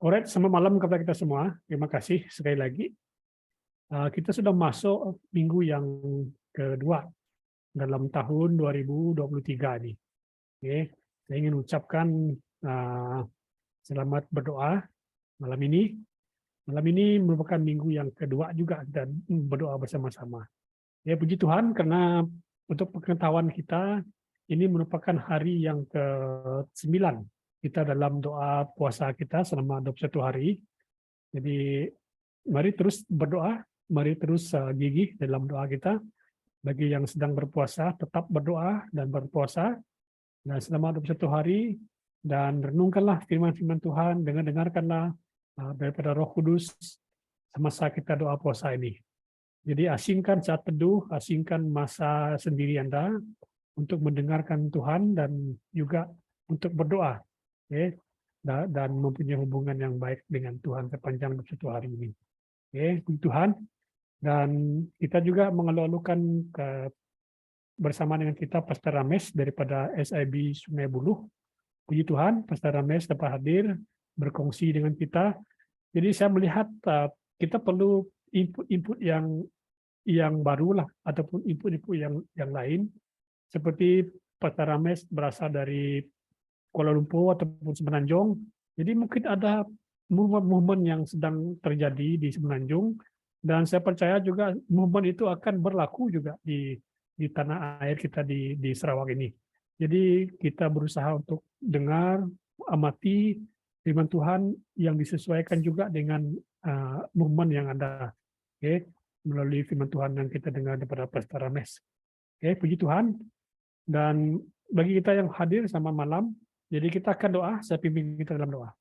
Alright, selamat malam kepada kita semua. Terima kasih sekali lagi. Kita sudah masuk minggu yang kedua dalam tahun 2023 ini. Oke, saya ingin ucapkan selamat berdoa malam ini. Malam ini merupakan minggu yang kedua juga dan berdoa bersama-sama. Ya, puji Tuhan karena untuk pengetahuan kita ini merupakan hari yang ke-9 kita dalam doa puasa kita selama 21 hari. Jadi mari terus berdoa, mari terus gigih dalam doa kita. Bagi yang sedang berpuasa, tetap berdoa dan berpuasa. Dan selama 21 hari, dan renungkanlah firman-firman Tuhan, dengarkanlah daripada Roh Kudus semasa kita doa puasa ini. Jadi asingkan saat teduh, asingkan masa sendiri Anda untuk mendengarkan Tuhan dan juga untuk berdoa. Okay? Dan mempunyai hubungan yang baik dengan Tuhan sepanjang 21 hari ini. Okay? Tuhan. Dan kita juga mengeluh-elukan bersama dengan kita Pastor Rames daripada SIB Sungai Buloh. Puji Tuhan, Pastor Rames dapat hadir, berkongsi dengan kita. Jadi saya melihat kita perlu input yang baru lah, ataupun input yang lain. Seperti Pastor Rames berasal dari Kuala Lumpur ataupun Semenanjung. Jadi mungkin ada movement yang sedang terjadi di Semenanjung. Dan saya percaya juga movement itu akan berlaku juga di tanah air kita di Sarawak ini. Jadi kita berusaha untuk dengar, amati firman Tuhan yang disesuaikan juga dengan movement yang ada. Okay? Melalui firman Tuhan yang kita dengar daripada Pastor Rames. Okay? Puji Tuhan. Dan bagi kita yang hadir sama malam, jadi kita akan doa, saya pimpin kita dalam doa.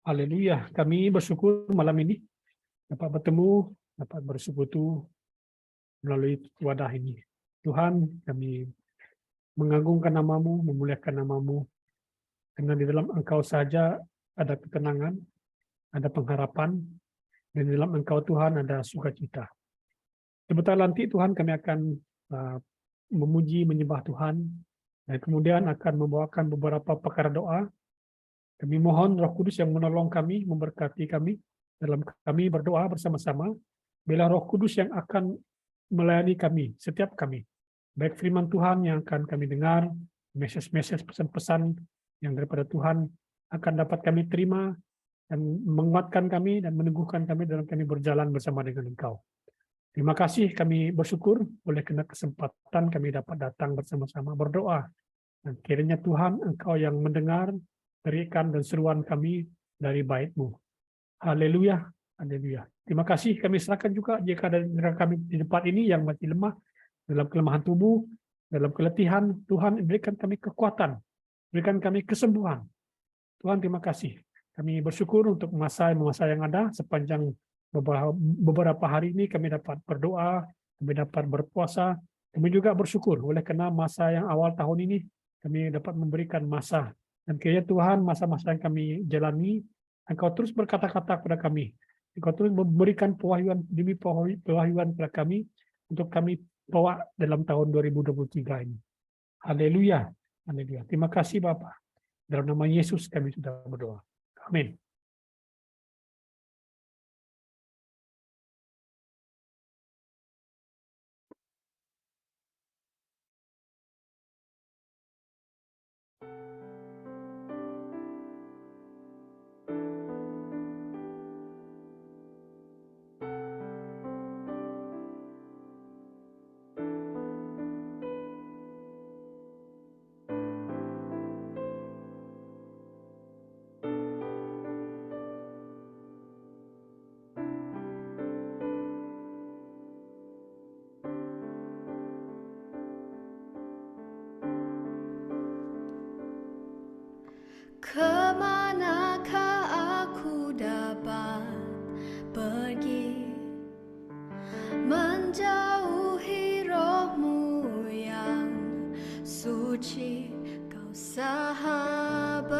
Haleluya, kami bersyukur malam ini dapat bertemu, dapat bersekutu melalui wadah ini. Tuhan, kami mengagungkan nama-Mu, memuliakan nama-Mu, karena di dalam Engkau saja ada ketenangan, ada pengharapan, dan di dalam Engkau Tuhan ada sukacita. Sebentar nanti Tuhan kami akan memuji, menyembah Tuhan, dan kemudian akan membawakan beberapa perkara doa. Kami mohon Roh Kudus yang menolong kami, memberkati kami, dalam kami berdoa bersama-sama. Biarlah Roh Kudus yang akan melayani kami, setiap kami. Baik firman Tuhan yang akan kami dengar, message-message, pesan-pesan yang daripada Tuhan akan dapat kami terima, dan menguatkan kami dan meneguhkan kami dalam kami berjalan bersama dengan Engkau. Terima kasih, kami bersyukur oleh karena kesempatan kami dapat datang bersama-sama berdoa. Dan kiranya Tuhan, Engkau yang mendengar teriakan dan seruan kami dari bait-Mu. Haleluya, haleluya. Terima kasih, kami serahkan juga jika ada kami di tempat ini yang masih lemah, dalam kelemahan tubuh, dalam keletihan, Tuhan berikan kami kekuatan, berikan kami kesembuhan. Tuhan, terima kasih. Kami bersyukur untuk masa yang ada sepanjang beberapa hari ini kami dapat berdoa, kami dapat berpuasa, kami juga bersyukur oleh karena masa yang awal tahun ini kami dapat memberikan masa, dan kiranya Tuhan masa-masa yang kami jalani, Engkau terus berkata-kata kepada kami, Engkau terus memberikan pewahyuan demi pewahyuan kepada kami untuk kami bawa dalam tahun 2023 ini. Haleluya, haleluya. Terima kasih Bapa. Dalam nama Yesus kami sudah berdoa. Amin. Kemanakah aku dapat pergi menjauhi Roh-Mu yang suci, Kau sahabat,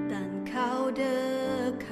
dan Kau dekat.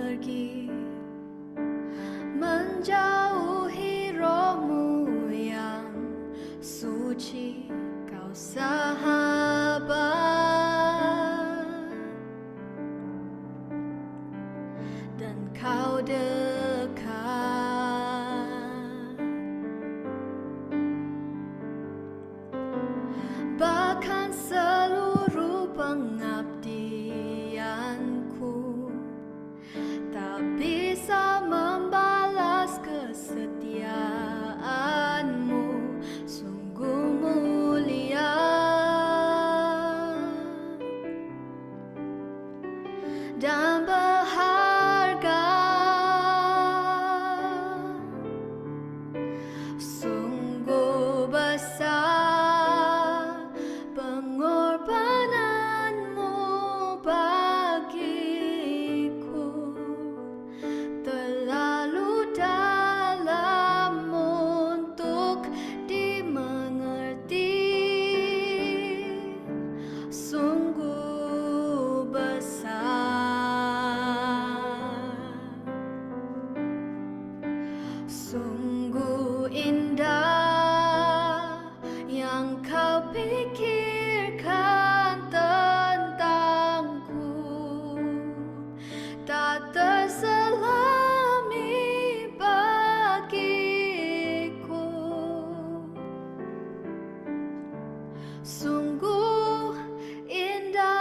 pergi menjauhi rohmu yang suci, kau sahabat, dan kau dekat. Bahkan seluruh pengabdianku tak bisa membalas kesetiaanmu, sungguh mulia dan berharga. Sungguh besar pengorbananmu bagiku, terlalu dalam untuk dimengerti, sungguh besar, sungguh indah yang kau pikirkan tentangku, tak terselami bagiku, sungguh indah.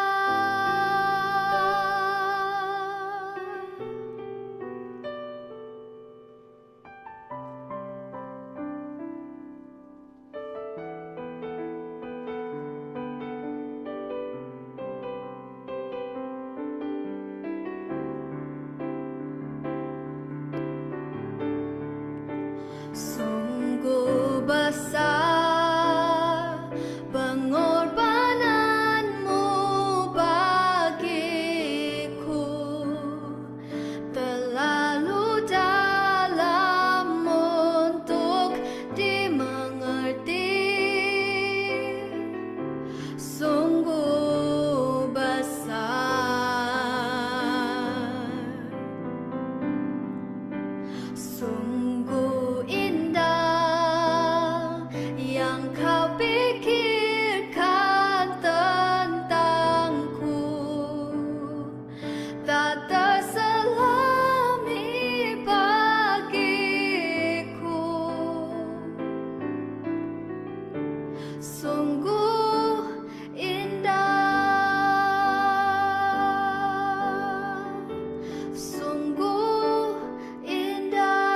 Sungguh besar pengorbananmu bagiku, terlalu dalam untuk dimengerti, sungguh besar, sungguh indah yang kau pikirkan tentangku, tak terselami bagiku, sungguh indah, sungguh indah,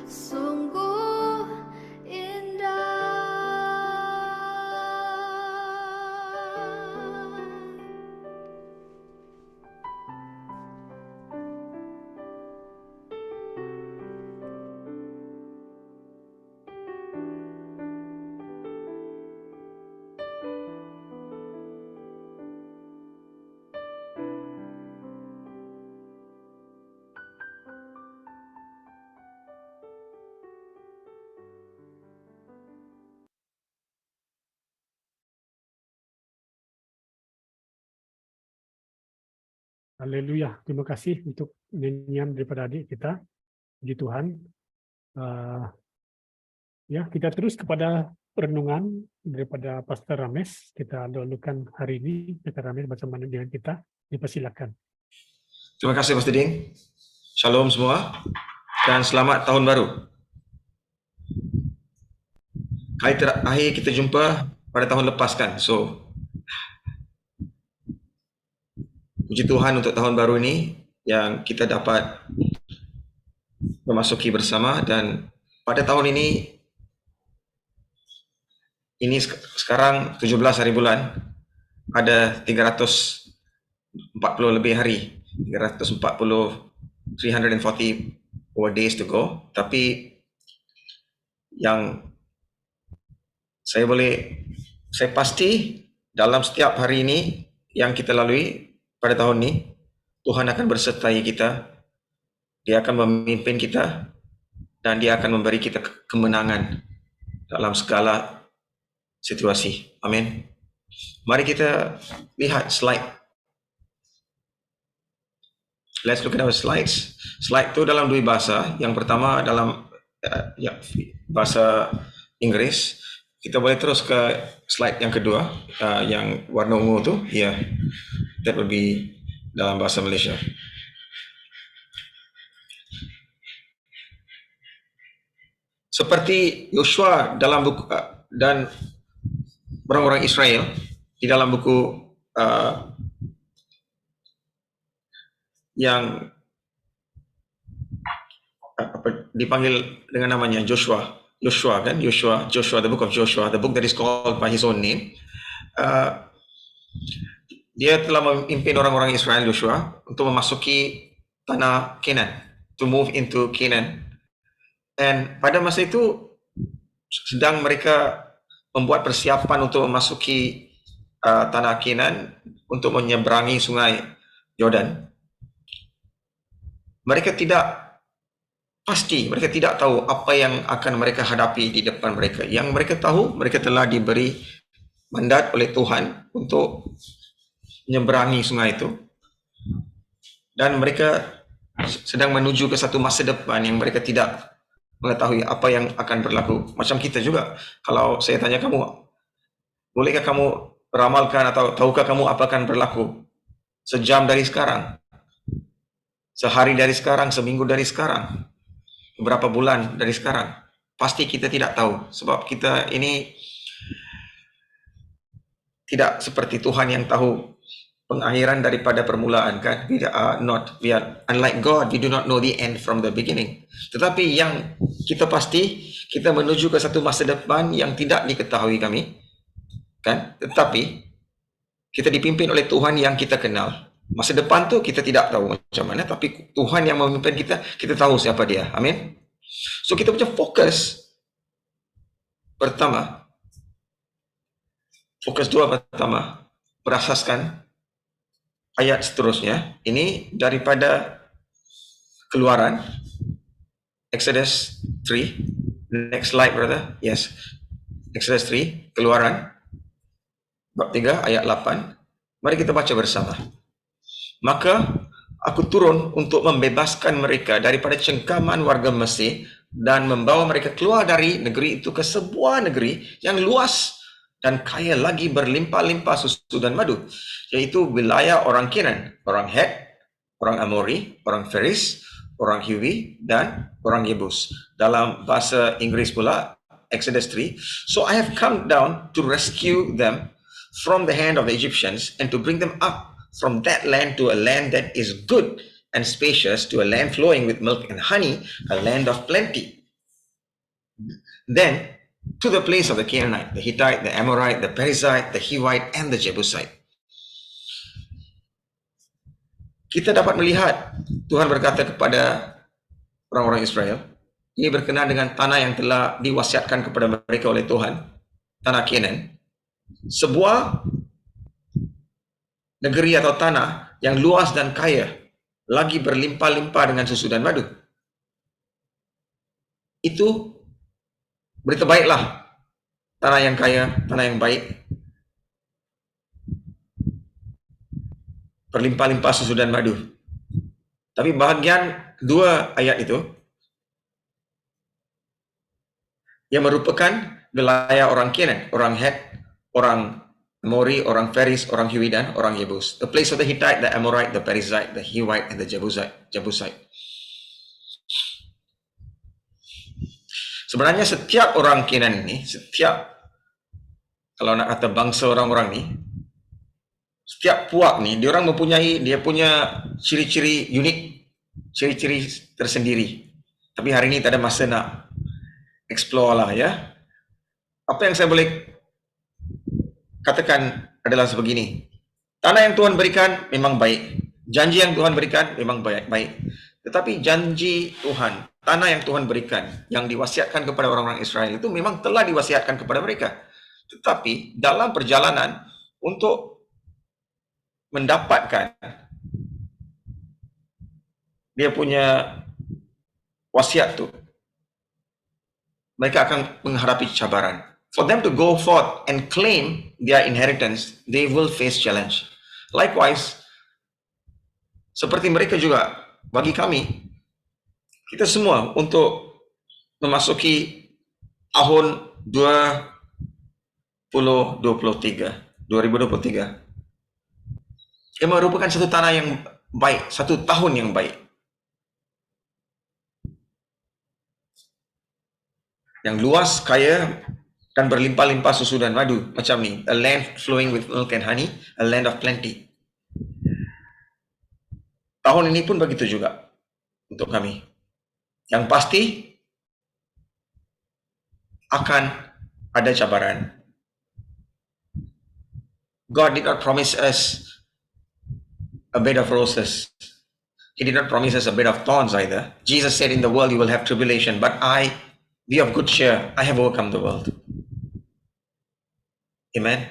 sungguh indah. Haleluya. Terima kasih untuk nyanyian daripada adik kita. Puji Tuhan. Ya, kita terus kepada renungan daripada Pastor Rames. Kita dahulukan hari ini Pastor Rames bersama dengan kita. Dipersilakan. Terima kasih Pastor Ding. Shalom semua dan selamat tahun baru. Kali terakhir kita jumpa pada tahun lepas kan. So puji Tuhan untuk tahun baru ini yang kita dapat memasuki bersama, dan pada tahun ini sekarang 17 hari bulan, ada 340 lebih hari, 340 days to go. Tapi yang saya pasti dalam setiap hari ini yang kita lalui pada tahun ini, Tuhan akan bersertai kita, Dia akan memimpin kita, dan Dia akan memberi kita kemenangan dalam segala situasi. Amin. Mari kita lihat slide Let's look at our slides. Slide tu dalam dua bahasa. Yang pertama dalam bahasa Inggeris. Kita boleh terus ke slide yang kedua, yang warna ungu tu. Yeah, that would be dalam bahasa Malaysia. Seperti Yosua dalam buku dan orang-orang Israel di dalam buku yang dipanggil dengan namanya Joshua, the book of Joshua, the book that is called by his own name. Dia telah memimpin orang-orang Israel, Joshua, untuk memasuki tanah Canaan, to move into Canaan. Dan pada masa itu sedang mereka membuat persiapan untuk memasuki tanah Canaan untuk menyeberangi sungai Yordan. Mereka tidak pasti, mereka tidak tahu apa yang akan mereka hadapi di depan mereka. Yang mereka tahu, mereka telah diberi mandat oleh Tuhan untuk menyeberangi sungai itu. Dan mereka sedang menuju ke satu masa depan yang mereka tidak mengetahui apa yang akan berlaku. Macam kita juga. Kalau saya tanya kamu, bolehkah kamu ramalkan atau tahukah kamu apa akan berlaku sejam dari sekarang? Sehari dari sekarang, seminggu dari sekarang, beberapa bulan dari sekarang? Pasti kita tidak tahu, sebab kita ini tidak seperti Tuhan yang tahu pengakhiran daripada permulaan, kan? We are unlike God, we do not know the end from the beginning. Tetapi yang kita pasti, kita menuju ke satu masa depan yang tidak diketahui kami, kan? Tetapi kita dipimpin oleh Tuhan yang kita kenal. Masa depan tu kita tidak tahu macam mana, tapi Tuhan yang memimpin kita, kita tahu siapa dia. Amin. So kita punya fokus pertama, fokus dua pertama, berasaskan ayat seterusnya. Ini daripada Keluaran, Exodus 3. Next slide, brother. Yes. Exodus 3, Keluaran bab 3 ayat 8. Mari kita baca bersama. Maka aku turun untuk membebaskan mereka daripada cengkaman warga Mesir dan membawa mereka keluar dari negeri itu ke sebuah negeri yang luas dan kaya lagi berlimpah-limpah susu dan madu, yaitu wilayah orang Canaan, orang Het, orang Amori, orang Feris, orang Hiwi, dan orang Yebus. Dalam bahasa Inggris pula, Exodus 3, so I have come down to rescue them from the hand of the Egyptians and to bring them up from that land to a land that is good and spacious, to a land flowing with milk and honey, a land of plenty. Then to the place of the Canaanite, the Hittite, the Amorite, the Perizzite, the Hivite, and the Jebusite. Kita dapat melihat Tuhan berkata kepada orang-orang Israel, ini berkenaan dengan tanah yang telah diwasiatkan kepada mereka oleh Tuhan, tanah Canaan, sebuah negeri atau tanah yang luas dan kaya, lagi berlimpah-limpah dengan susu dan madu. Itu berita baiklah, tanah yang kaya, tanah yang baik, berlimpah-limpah susu dan madu. Tapi bahagian dua ayat itu yang merupakan wilayah orang Canaan, orang Het, orang Amori, orang Feris, orang Hiwi, dan orang Yebus. The place of the Hittite, the Amorite, the Perizzite, the Hivite, and the Jebusite. Sebenarnya setiap orang Canaan ini, kalau nak kata bangsa orang-orang ni, setiap puak ni, dia punya ciri-ciri unik, ciri-ciri tersendiri. Tapi hari ini tak ada masa nak explore lah, ya. Apa yang saya boleh katakan adalah sebegini. Tanah yang Tuhan berikan memang baik. Janji yang Tuhan berikan memang baik. Tetapi janji Tuhan, tanah yang Tuhan berikan, yang diwasiatkan kepada orang-orang Israel itu memang telah diwasiatkan kepada mereka. Tetapi dalam perjalanan untuk mendapatkan dia punya wasiat tu, mereka akan menghadapi cabaran. For them to go forth and claim their inheritance, they will face challenge. Likewise, seperti mereka juga bagi kami, kita semua untuk memasuki tahun 2023. Ia merupakan satu tanah yang baik, satu tahun yang baik. Yang luas, kaya, dan berlimpah-limpah susu dan madu. Macam ni, a land flowing with milk and honey, a land of plenty. Tahun ini pun begitu juga untuk kami. Yang pasti akan ada cabaran. God did not promise us a bed of roses. He did not promise us a bed of thorns either. Jesus said, in the world you will have tribulation, but be of good cheer. I have overcome the world. Amen.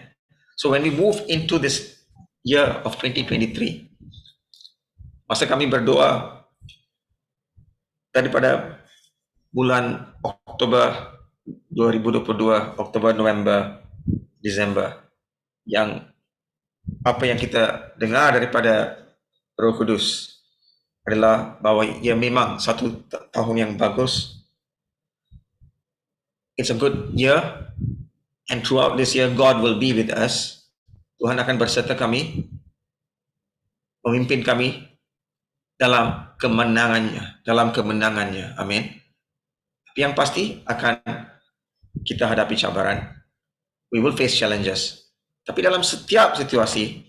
So when we move into this year of 2023, masa kami berdoa daripada bulan Oktober 2022, Oktober, November, Desember, yang apa yang kita dengar daripada Roh Kudus adalah bahawa ia memang satu tahun yang bagus. It's a good year, and throughout this year God will be with us. Tuhan akan berserta kami, memimpin kami dalam kemenangannya. Amin. Tapi yang pasti akan kita hadapi cabaran. We will face challenges. Tapi dalam setiap situasi,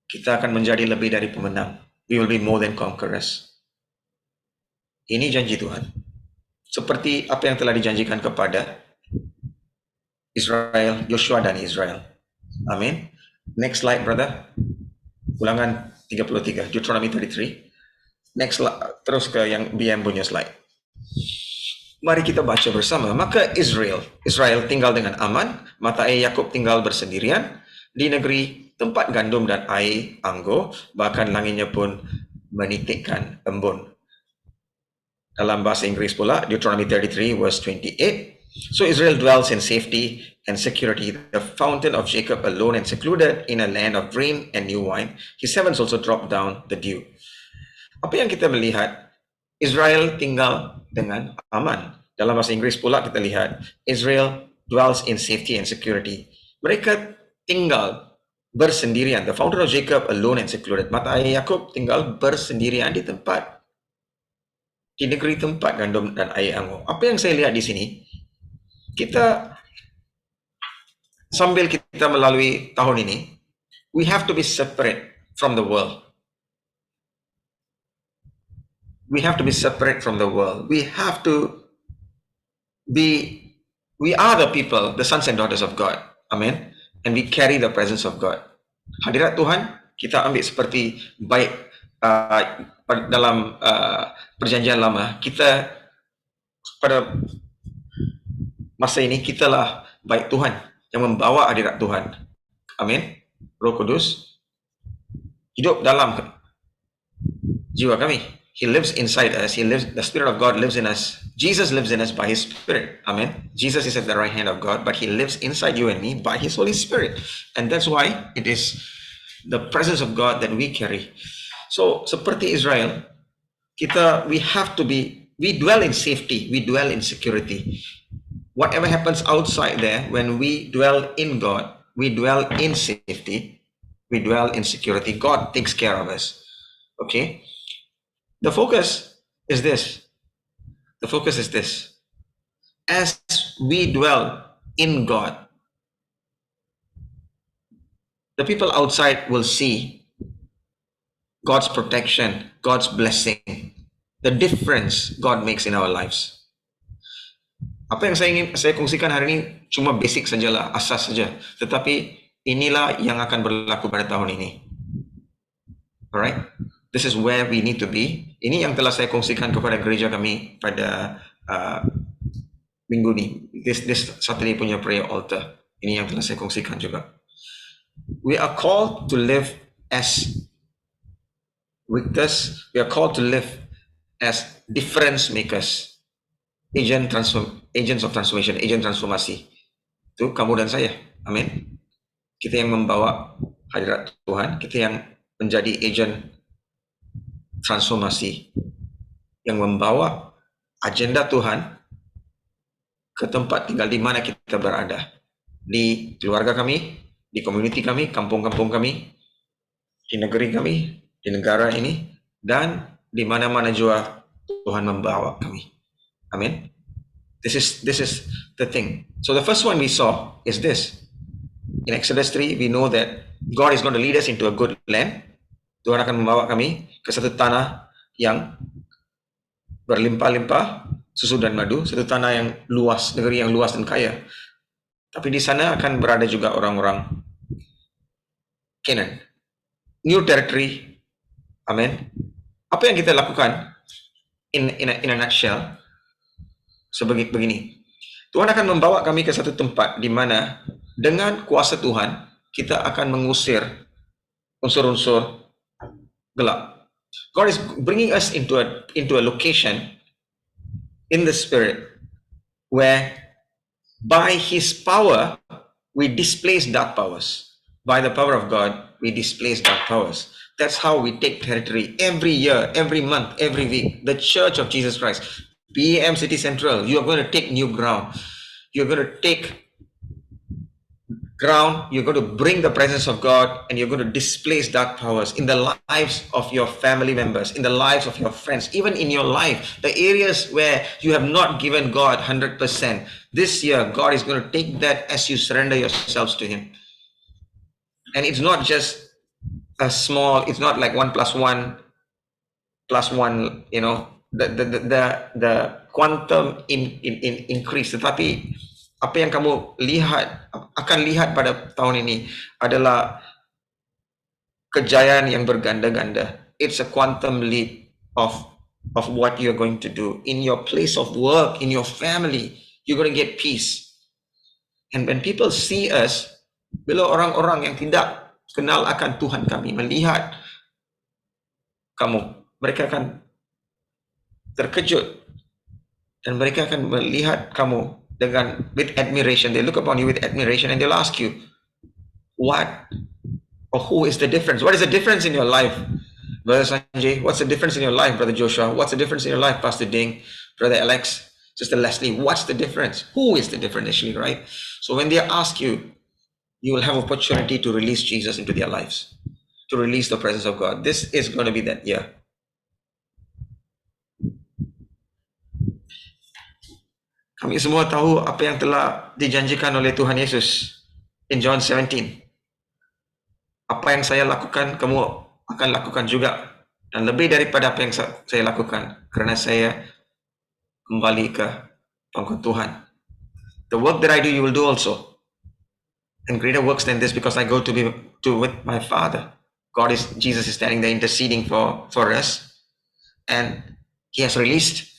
kita akan menjadi lebih dari pemenang. We will be more than conquerors. Ini janji Tuhan. Seperti apa yang telah dijanjikan kepada Israel, Joshua dan Israel. Amin. Next slide, brother. Ulangan 33, Deuteronomy 33. Next, terus ke yang BM punya slide. Mari kita baca bersama. Maka Israel tinggal dengan aman, mata air Yakub tinggal bersendirian di negeri tempat gandum dan air anggur, bahkan langitnya pun menitikkan embun. Dalam bahasa Inggris pula, Deuteronomy 33 verse 28. So Israel dwells in safety and security, the fountain of Jacob alone and secluded in a land of rain and new wine. His heavens also drop down the dew. Apa yang kita melihat? Israel tinggal dengan aman. Dalam bahasa Inggris pula kita lihat, Israel dwells in safety and security. Mereka tinggal bersendirian. The fountain of Jacob alone and secluded. Mata air Yakub tinggal bersendirian di negeri tempat gandum dan air anggur. Apa yang saya lihat di sini? Sambil kita melalui tahun ini, we have to be separate from the world. We have to be separate from the world. We are the people, the sons and daughters of God. Amen. And we carry the presence of God. Hadirat Tuhan, kita ambil seperti baik dalam perjanjian lama, kita pada masa ini kitalah baik Tuhan yang membawa hadirat Tuhan. Amin. Roh Kudus hidup dalam jiwa kami. He lives inside us. The Spirit of God lives in us. Jesus lives in us by His Spirit. Amen. Jesus is at the right hand of God, but He lives inside you and me by His Holy Spirit. And that's why it is the presence of God that we carry. So, seperti Israel, we dwell in safety, we dwell in security. Whatever happens outside there, when we dwell in God, we dwell in safety, we dwell in security. God takes care of us. Okay? The focus is this. As we dwell in God, the people outside will see God's protection, God's blessing, the difference God makes in our lives. Apa yang saya kongsikan hari ini cuma basic sajalah, asas saja. Tetapi inilah yang akan berlaku pada tahun ini. Alright? This is where we need to be. Ini yang telah saya kongsikan kepada gereja kami pada minggu ni. This Saturday punya prayer altar. Ini yang telah saya kongsikan juga. We are called to live as victors. We are called to live as difference makers. Agents of transformation, agent transformasi. Itu kamu dan saya. Amin. Kita yang membawa hadirat Tuhan, kita yang menjadi ejen transformasi yang membawa agenda Tuhan ke tempat tinggal di mana kita berada. Di keluarga kami, di komuniti kami, kampung-kampung kami, di negeri kami, di negara ini, dan di mana-mana juga Tuhan membawa kami. Amin. This is the thing. So the first one we saw is this. In Exodus 3, we know that God is going to lead us into a good land. Tuhan akan membawa kami ke satu tanah yang berlimpah-limpah susu dan madu, satu tanah yang luas, negeri yang luas dan kaya. Tapi di sana akan berada juga orang-orang Canaan. New territory. Amin. Apa yang kita lakukan in a nutshell sebagai begini. Tuhan akan membawa kami ke satu tempat di mana dengan kuasa Tuhan kita akan mengusir unsur-unsur gelap. God is bringing us into a location in the spirit where by His power we displace dark powers. By the power of God we displace dark powers. That's how we take territory every year, every month, every week. The Church of Jesus Christ, PAM City Central, you are going to take new ground. You're going to take ground, you're going to bring the presence of God, and you're going to displace dark powers in the lives of your family members, in the lives of your friends, even in your life, the areas where you have not given God 100%. This year, God is going to take that as you surrender yourselves to Him. And it's not just a small, it's not like 1 + 1 + 1, you know, the quantum increase. Tetapi apa yang kamu akan lihat pada tahun ini adalah kejayaan yang berganda-ganda. It's a quantum leap of what you're going to do in your place of work, in your family. You're going to get peace. And when people see us, bila orang-orang yang tidak kenal akan Tuhan kami melihat kamu, mereka akan terkejut dan mereka akan melihat kamu dengan with admiration. They look upon you with admiration and they'll ask you, what or who is the difference? What is the difference in your life, Brother Sanjay? What's the difference in your life, Brother Joshua? What's the difference in your life, Pastor Ding, Brother Alex, Sister Leslie? What's the difference? Who is the difference actually, right? So when they ask you, you will have opportunity to release Jesus into their lives, to release the presence of God. This is going to be that year. Kami semua tahu apa yang telah dijanjikan oleh Tuhan Yesus in John 17. Apa yang saya lakukan, kamu akan lakukan juga. Dan lebih daripada apa yang saya lakukan. Kerana saya kembali ke pangkat Tuhan. The work that I do, you will do also. And greater works than this, because I go to be with my Father. Jesus is standing there interceding for us. And He has released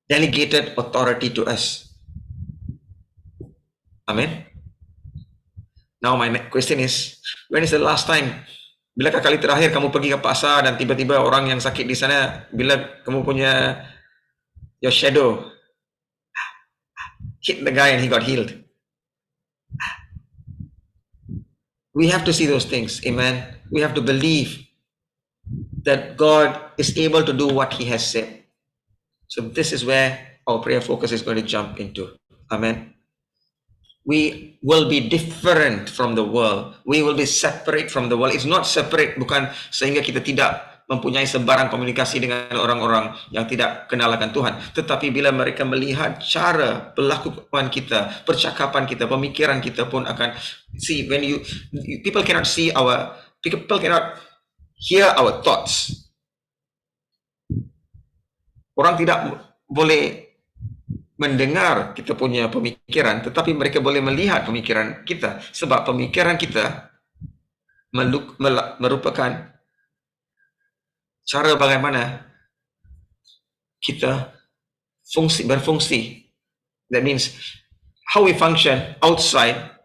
delegated authority to us. Amen. Now my question is, when is the last time? Bilakah kali terakhir kamu pergi ke pasar dan tiba-tiba orang yang sakit di sana, bila kamu punya your shadow hit the guy and he got healed? We have to see those things. Amen. We have to believe that God is able to do what He has said. So this is where our prayer focus is going to jump into. Amen. We will be different from the world. We will be separate from the world. It's not separate, bukan sehingga kita tidak mempunyai sebarang komunikasi dengan orang-orang yang tidak kenal akan Tuhan. Tetapi bila mereka melihat cara perlakuan kita, percakapan kita, pemikiran kita pun akan see. When people cannot hear our thoughts. Orang tidak boleh mendengar kita punya pemikiran, tetapi mereka boleh melihat pemikiran kita, sebab pemikiran kita merupakan cara bagaimana kita berfungsi. That means how we function outside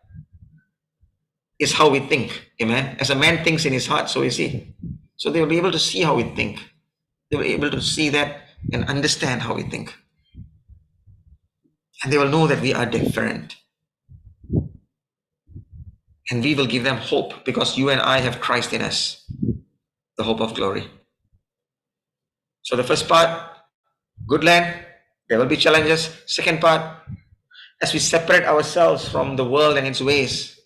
is how we think. Amen. As a man thinks in his heart, so is he. So they will be able to see how we think. They will be able to see that and understand how we think. And they will know that we are different. And we will give them hope because you and I have Christ in us, the hope of glory. So the first part, good land, there will be challenges. Second part, as we separate ourselves from the world and its ways,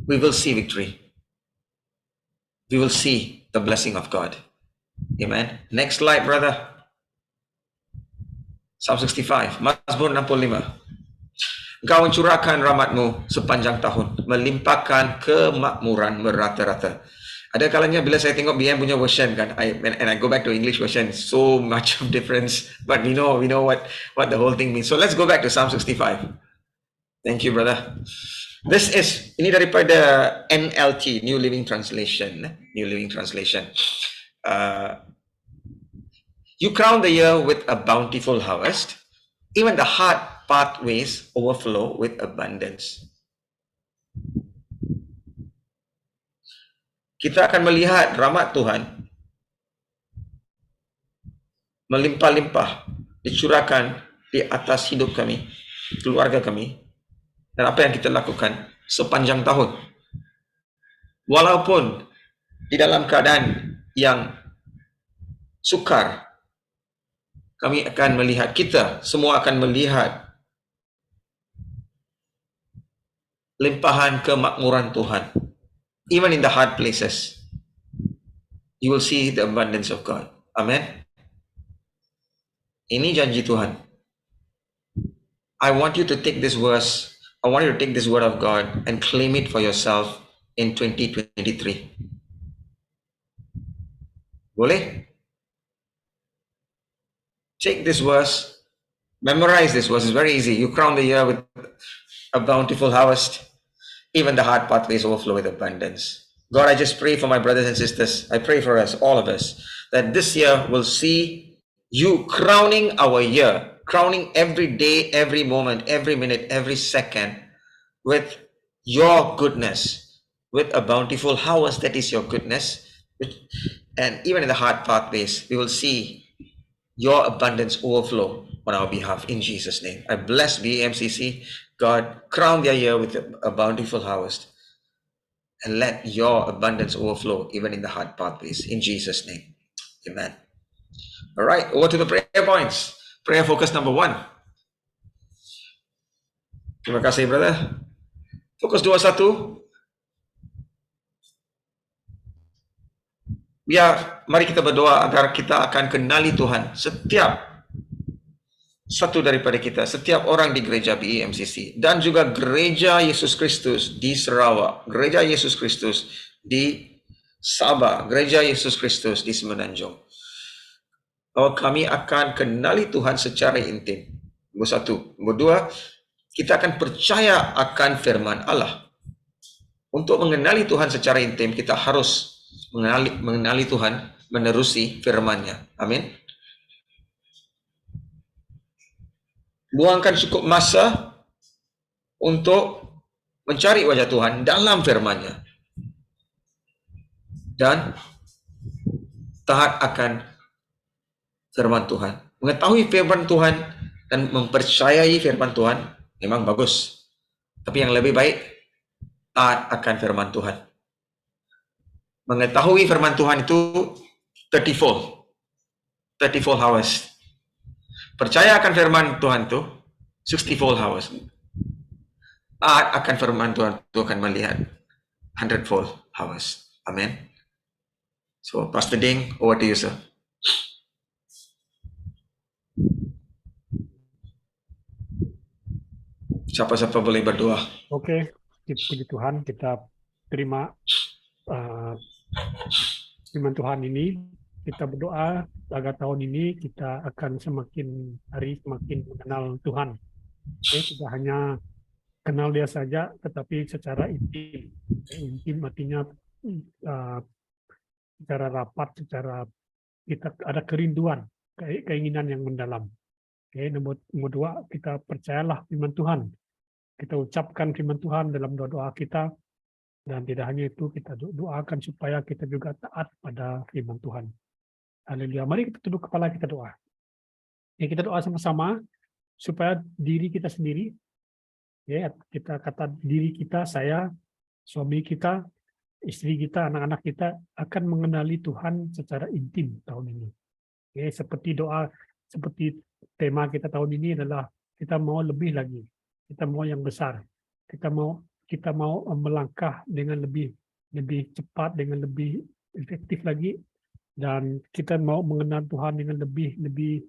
we will see victory. We will see the blessing of God. Amen. Next slide, brother. Psalm 65, Mazmur 65. Engkau mencurahkan rahmat-Mu sepanjang tahun, melimpahkan kemakmuran merata-rata. Ada kalanya bila saya tengok BM punya version kan, and I go back to English version, so much of difference, but we know what the whole thing means. So let's go back to Psalm 65. Thank you, brother. This is, ini daripada NLT, New Living Translation. New Living Translation. You crown the year with a bountiful harvest. Even the hard pathways overflow with abundance. Kita akan melihat rahmat Tuhan melimpah-limpah dicurahkan di atas hidup kami, keluarga kami, dan apa yang kita lakukan sepanjang tahun. Walaupun di dalam keadaan yang sukar, kami akan melihat, kita semua akan melihat limpahan kemakmuran Tuhan. Even in the hard places, you will see the abundance of God. Amen. Ini janji Tuhan. I want you to take this verse, I want you to take this word of God and claim it for yourself in 2023. Boleh? Take this verse, memorize this verse. It's very easy. You crown the year with a bountiful harvest. Even the hard pathways overflow with abundance. God, I just pray for my brothers and sisters. I pray for us, all of us, that this year will see you crowning our year, crowning every day, every moment, every minute, every second with your goodness, with a bountiful harvest that is your goodness. And even in the hard pathways, we will see your abundance overflow on our behalf in Jesus' name. I bless BMCC. God, crown their year with a bountiful harvest and let your abundance overflow even in the hard pathways in Jesus' name. Amen. All right, over to the prayer points. Prayer focus number 1. Terima kasih, brother. Fokus 21. Mari kita berdoa agar kita akan kenali Tuhan. Setiap satu daripada kita, setiap orang di gereja BEMCC dan juga gereja Yesus Kristus di Sarawak, gereja Yesus Kristus di Sabah, gereja Yesus Kristus di Semenanjung, bahwa kami akan kenali Tuhan secara intim. Nombor 1. Nombor 2, kita akan percaya akan firman Allah. Untuk mengenali Tuhan secara intim, kita harus mengenali Tuhan, menerusi firman-Nya. Amin. Luangkan cukup masa untuk mencari wajah Tuhan dalam firman-Nya dan taat akan firman Tuhan. Mengetahui firman Tuhan dan mempercayai firman Tuhan memang bagus, tapi yang lebih baik taat akan firman Tuhan. Mengetahui firman Tuhan itu 30-fold hours. Percaya akan firman Tuhan itu 60-fold hours. Taat akan firman Tuhan itu akan melihat 100-fold hours. Amen. So, Pastor Ding, over to you, sir. Siapa-siapa boleh berdoa. Oke, puji Tuhan, kita terima firman Tuhan ini. Kita berdoa agar tahun ini kita akan semakin hari semakin mengenal Tuhan. Tidak hanya kenal Dia saja, tetapi secara intim. Intim artinya secara rapat, secara kita ada kerinduan, keinginan yang mendalam. Nomor 2, kita percayalah firman Tuhan. Kita ucapkan firman Tuhan dalam doa-doa kita. Dan tidak hanya itu, kita doakan supaya kita juga taat pada firman Tuhan. Haleluya. Mari kita tunduk kepala, kita doa. Kita doa sama-sama supaya diri kita sendiri Ya, kita kata diri kita, saya, suami kita, istri kita, anak-anak kita akan mengenali Tuhan secara intim tahun ini. Ya, seperti doa, seperti tema kita tahun ini adalah kita mau lebih lagi, kita mau yang besar, kita mau melangkah dengan lebih cepat, dengan lebih efektif lagi, dan kita mau mengenal Tuhan dengan lebih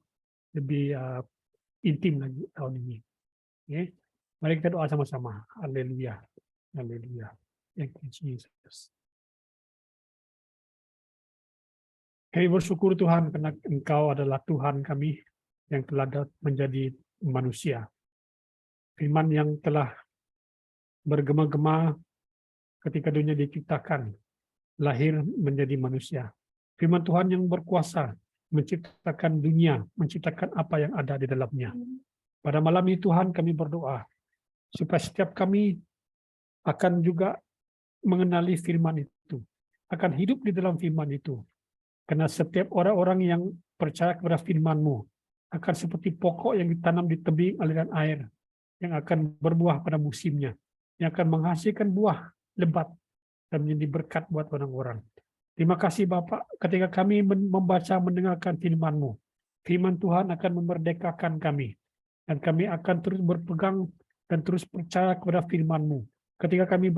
intim lagi tahun ini. Ya. Mari kita doa sama-sama. Haleluya. Haleluya. Thank you, Jesus. Kami bersyukur Tuhan karena Engkau adalah Tuhan kami yang telah menjadi manusia. Firman yang telah bergema-gema ketika dunia diciptakan, lahir menjadi manusia. Firman Tuhan yang berkuasa menciptakan dunia, menciptakan apa yang ada di dalamnya. Pada malam ini Tuhan kami berdoa, supaya setiap kami akan juga mengenali firman itu, akan hidup di dalam firman itu. Karena setiap orang-orang yang percaya kepada firman-Mu akan seperti pokok yang ditanam di tebing aliran air, yang akan berbuah pada musimnya, yang akan menghasilkan buah lebat dan menjadi berkat buat orang-orang. Terima kasih Bapak, ketika kami membaca, mendengarkan firman-Mu, firman Tuhan akan memerdekakan kami, dan kami akan terus berpegang dan terus percaya kepada firman-Mu. Ketika kami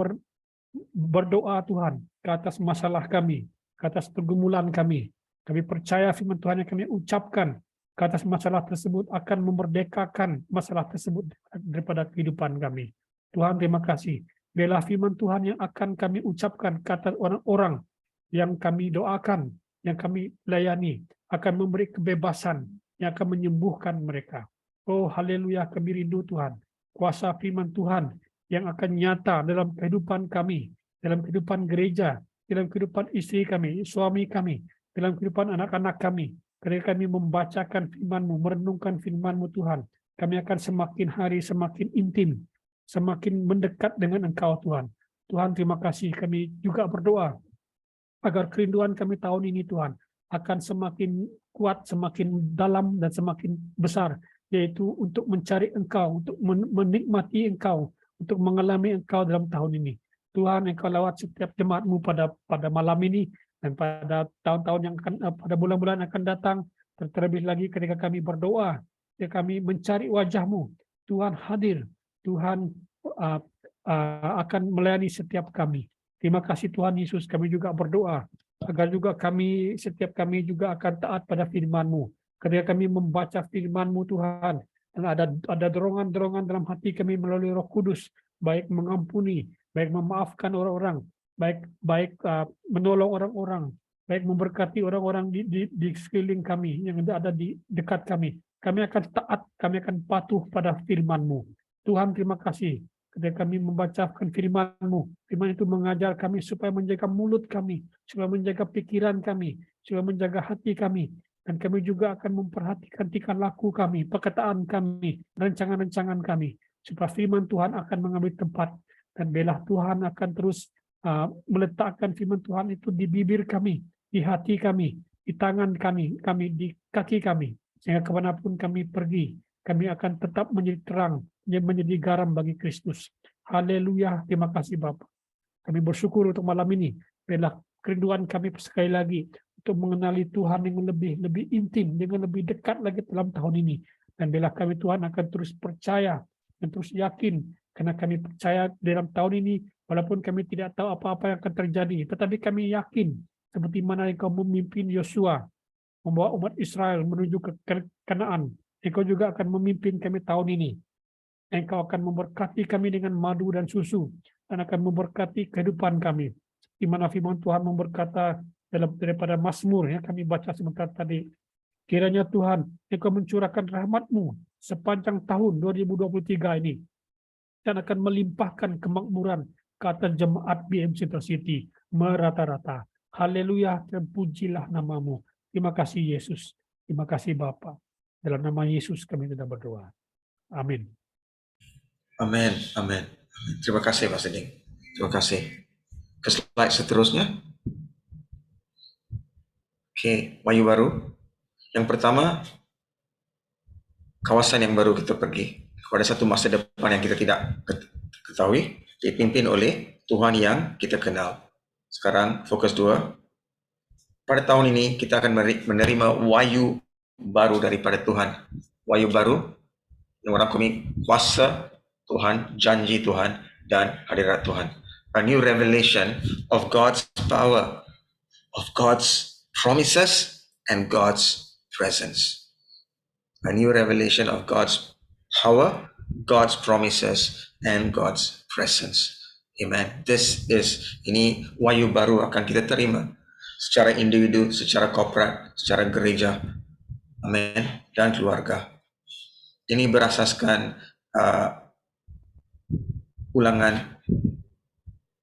berdoa Tuhan ke atas masalah kami, ke atas pergumulan kami percaya firman Tuhan yang kami ucapkan ke atas masalah tersebut akan memerdekakan masalah tersebut daripada kehidupan kami. Tuhan terima kasih. Biarlah firman Tuhan yang akan kami ucapkan ke atas orang-orang yang kami doakan, yang kami layani, akan memberi kebebasan, yang akan menyembuhkan mereka. Oh haleluya, kami rindu Tuhan. Kuasa firman Tuhan yang akan nyata dalam kehidupan kami, dalam kehidupan gereja, dalam kehidupan istri kami, suami kami, dalam kehidupan anak-anak kami. Ketika kami membacakan firman-Mu, merenungkan firman-Mu Tuhan, kami akan semakin hari semakin intim, semakin mendekat dengan Engkau Tuhan. Tuhan terima kasih, kami juga berdoa agar kerinduan kami tahun ini Tuhan akan semakin kuat, semakin dalam dan semakin besar, yaitu untuk mencari Engkau, untuk menikmati Engkau, untuk mengalami Engkau dalam tahun ini. Tuhan, Engkau lewat setiap jemaat-Mu pada malam ini dan pada tahun-tahun yang akan, pada bulan-bulan akan datang, terlebih lagi ketika kami berdoa, ketika kami mencari wajah-Mu, Tuhan hadir, Tuhan akan melayani setiap kami. Terima kasih Tuhan Yesus, kami juga berdoa agar juga setiap kami juga akan taat pada firman-Mu. Ketika kami membaca firman-Mu Tuhan, dan ada dorongan-dorongan dalam hati kami melalui Roh Kudus, baik mengampuni, baik memaafkan orang-orang, baik menolong orang-orang, baik memberkati orang-orang di sekeliling kami yang ada di dekat kami. Kami akan taat, kami akan patuh pada firman-Mu. Tuhan terima kasih. Ketika kami membacakan firman-Mu, firman itu mengajar kami supaya menjaga mulut kami, supaya menjaga pikiran kami, supaya menjaga hati kami. Dan kami juga akan memperhatikan tingkah laku kami, perkataan kami, rancangan-rancangan kami, supaya firman Tuhan akan mengambil tempat. Dan belah Tuhan akan terus meletakkan firman Tuhan itu di bibir kami, di hati kami, di tangan kami, di kaki kami. Sehingga kemanapun kami pergi, kami akan tetap menjadi terang, menjadi garam bagi Kristus. Haleluya, terima kasih Bapak. Kami bersyukur untuk malam ini. Belah kerinduan kami sekali lagi untuk mengenali Tuhan yang lebih intim, dengan lebih dekat lagi dalam tahun ini. Dan belah kami Tuhan akan terus percaya dan terus yakin, karena kami percaya dalam tahun ini, walaupun kami tidak tahu apa-apa yang akan terjadi, tetapi kami yakin, seperti mana Engkau memimpin Yosua, membawa umat Israel menuju ke Kanaan, Engkau juga akan memimpin kami tahun ini. Engkau akan memberkati kami dengan madu dan susu, dan akan memberkati kehidupan kami. Di mana firman Tuhan berkata daripada Mazmur yang kami baca sebentar tadi, kiranya Tuhan, Engkau mencurahkan rahmat-Mu sepanjang tahun 2023 ini, dan akan melimpahkan kemakmuran ke atas jemaat BMC Intercity merata-rata. Haleluya, dan pujilah nama-Mu. Terima kasih Yesus. Terima kasih Bapa. Dalam nama Yesus kami sudah berdoa. Amin. Amin, amin. Terima kasih Mas Eding. Terima kasih. Ke slide seterusnya. Oke, Wahyu baru. Yang pertama, kawasan yang baru kita pergi. kepada satu masa depan yang kita tidak ketahui, dipimpin oleh Tuhan yang kita kenal. Sekarang fokus 2. Pada tahun ini kita akan menerima wahyu baru daripada Tuhan. Wahyu baru yang merangkumi kuasa Tuhan, janji Tuhan, dan hadirat Tuhan. A new revelation of God's power, of God's promises, and God's presence. A new revelation of God's power, God's promises, and God's presence. Amen. Ini wahyu baru akan kita terima secara individu, secara korporat, secara gereja, amen, dan keluarga. Ini berasaskan Ulangan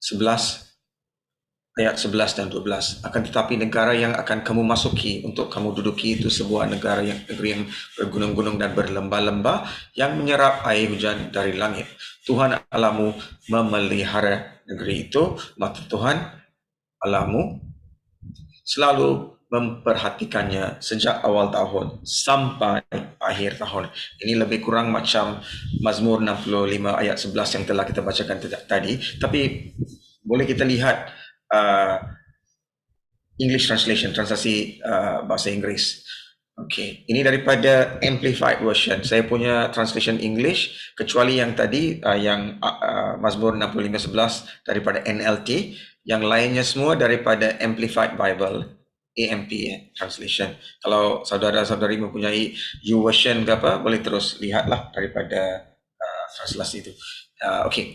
11 ayat 11 dan 12. Akan tetapi negara yang akan kamu masuki untuk kamu duduki itu sebuah negeri yang bergunung-gunung dan berlembah-lembah yang menyerap air hujan dari langit. Tuhan Allahmu memelihara negeri itu, maka Tuhan Allahmu selalu memperhatikannya sejak awal tahun sampai akhir tahun. Ini lebih kurang macam Mazmur 65 ayat 11 yang telah kita bacakan tadi. Tapi boleh kita lihat English translation, translasi bahasa Inggris. Okay, ini daripada Amplified Version. Saya punya translation English, kecuali yang tadi yang Mazmur 65:11 daripada NLT, yang lainnya semua daripada Amplified Bible, AMP translation. Kalau saudara-saudari mempunyai YouVersion ke apa, boleh terus lihatlah daripada translasi itu. Okay.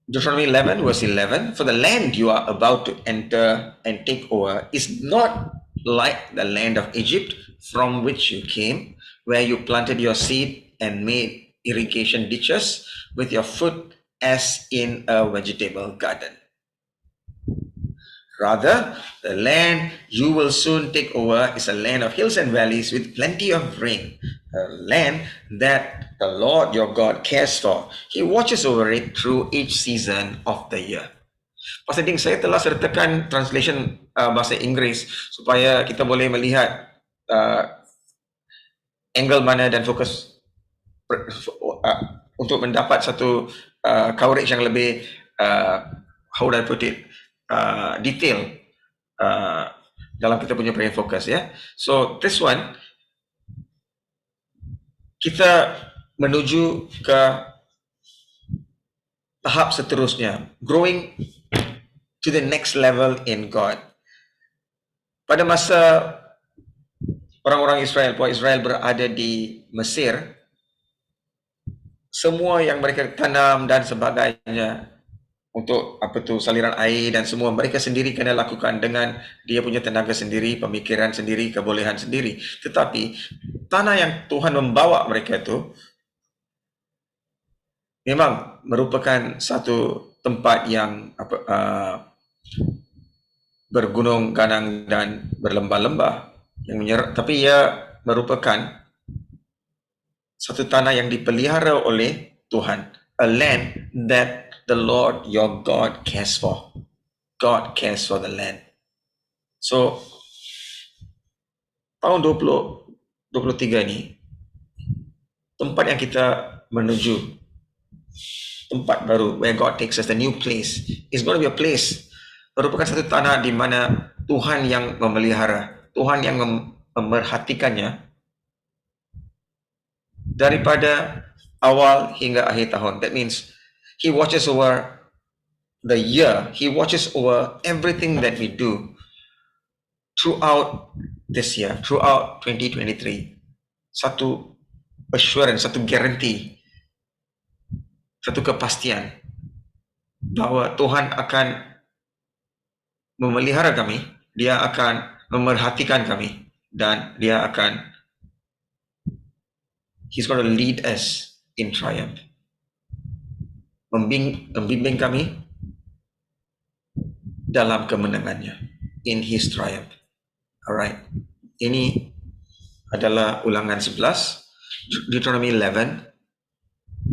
Deuteronomy 11 verse 11, for the land you are about to enter and take over is not like the land of Egypt from which you came, where you planted your seed and made irrigation ditches with your foot as in a vegetable garden. Rather, the land you will soon take over is a land of hills and valleys with plenty of rain, a land that the Lord your God cares for. He watches over it through each season of the year. Pastor Ding, saya telah sertakan translation bahasa Inggeris supaya kita boleh melihat angle mana dan fokus untuk mendapat satu coverage yang lebih how would I put it, detail dalam kita punya brain focus, ya. So this one kita menuju ke tahap seterusnya, growing to the next level in God. Pada masa orang-orang Israel, puak Israel berada di Mesir, semua yang mereka tanam dan sebagainya untuk saliran air dan semua, mereka sendiri kena lakukan dengan dia punya tenaga sendiri, pemikiran sendiri, kebolehan sendiri. Tetapi tanah yang Tuhan membawa mereka itu memang merupakan satu tempat yang bergunung ganang dan berlembah-lembah yang menyerap, tapi ia merupakan satu tanah yang dipelihara oleh Tuhan, a land that the Lord your God cares for. God cares for the land. So tahun 2023 ni tempat yang kita menuju, tempat baru, where God takes us, the new place, is going to be a place, merupakan satu tanah di mana Tuhan yang memelihara, Tuhan yang memerhatikannya daripada awal hingga akhir tahun. That means He watches over the year. He watches over everything that we do throughout this year, throughout 2023. Satu assurance, satu guarantee, satu kepastian bahawa Tuhan akan memelihara kami, Dia akan memerhatikan kami, dan Dia akan, He's going to lead us in triumph. Membimbing kami dalam kemenangannya, in His triumph. Alright, ini adalah Ulangan 11, Deuteronomy 11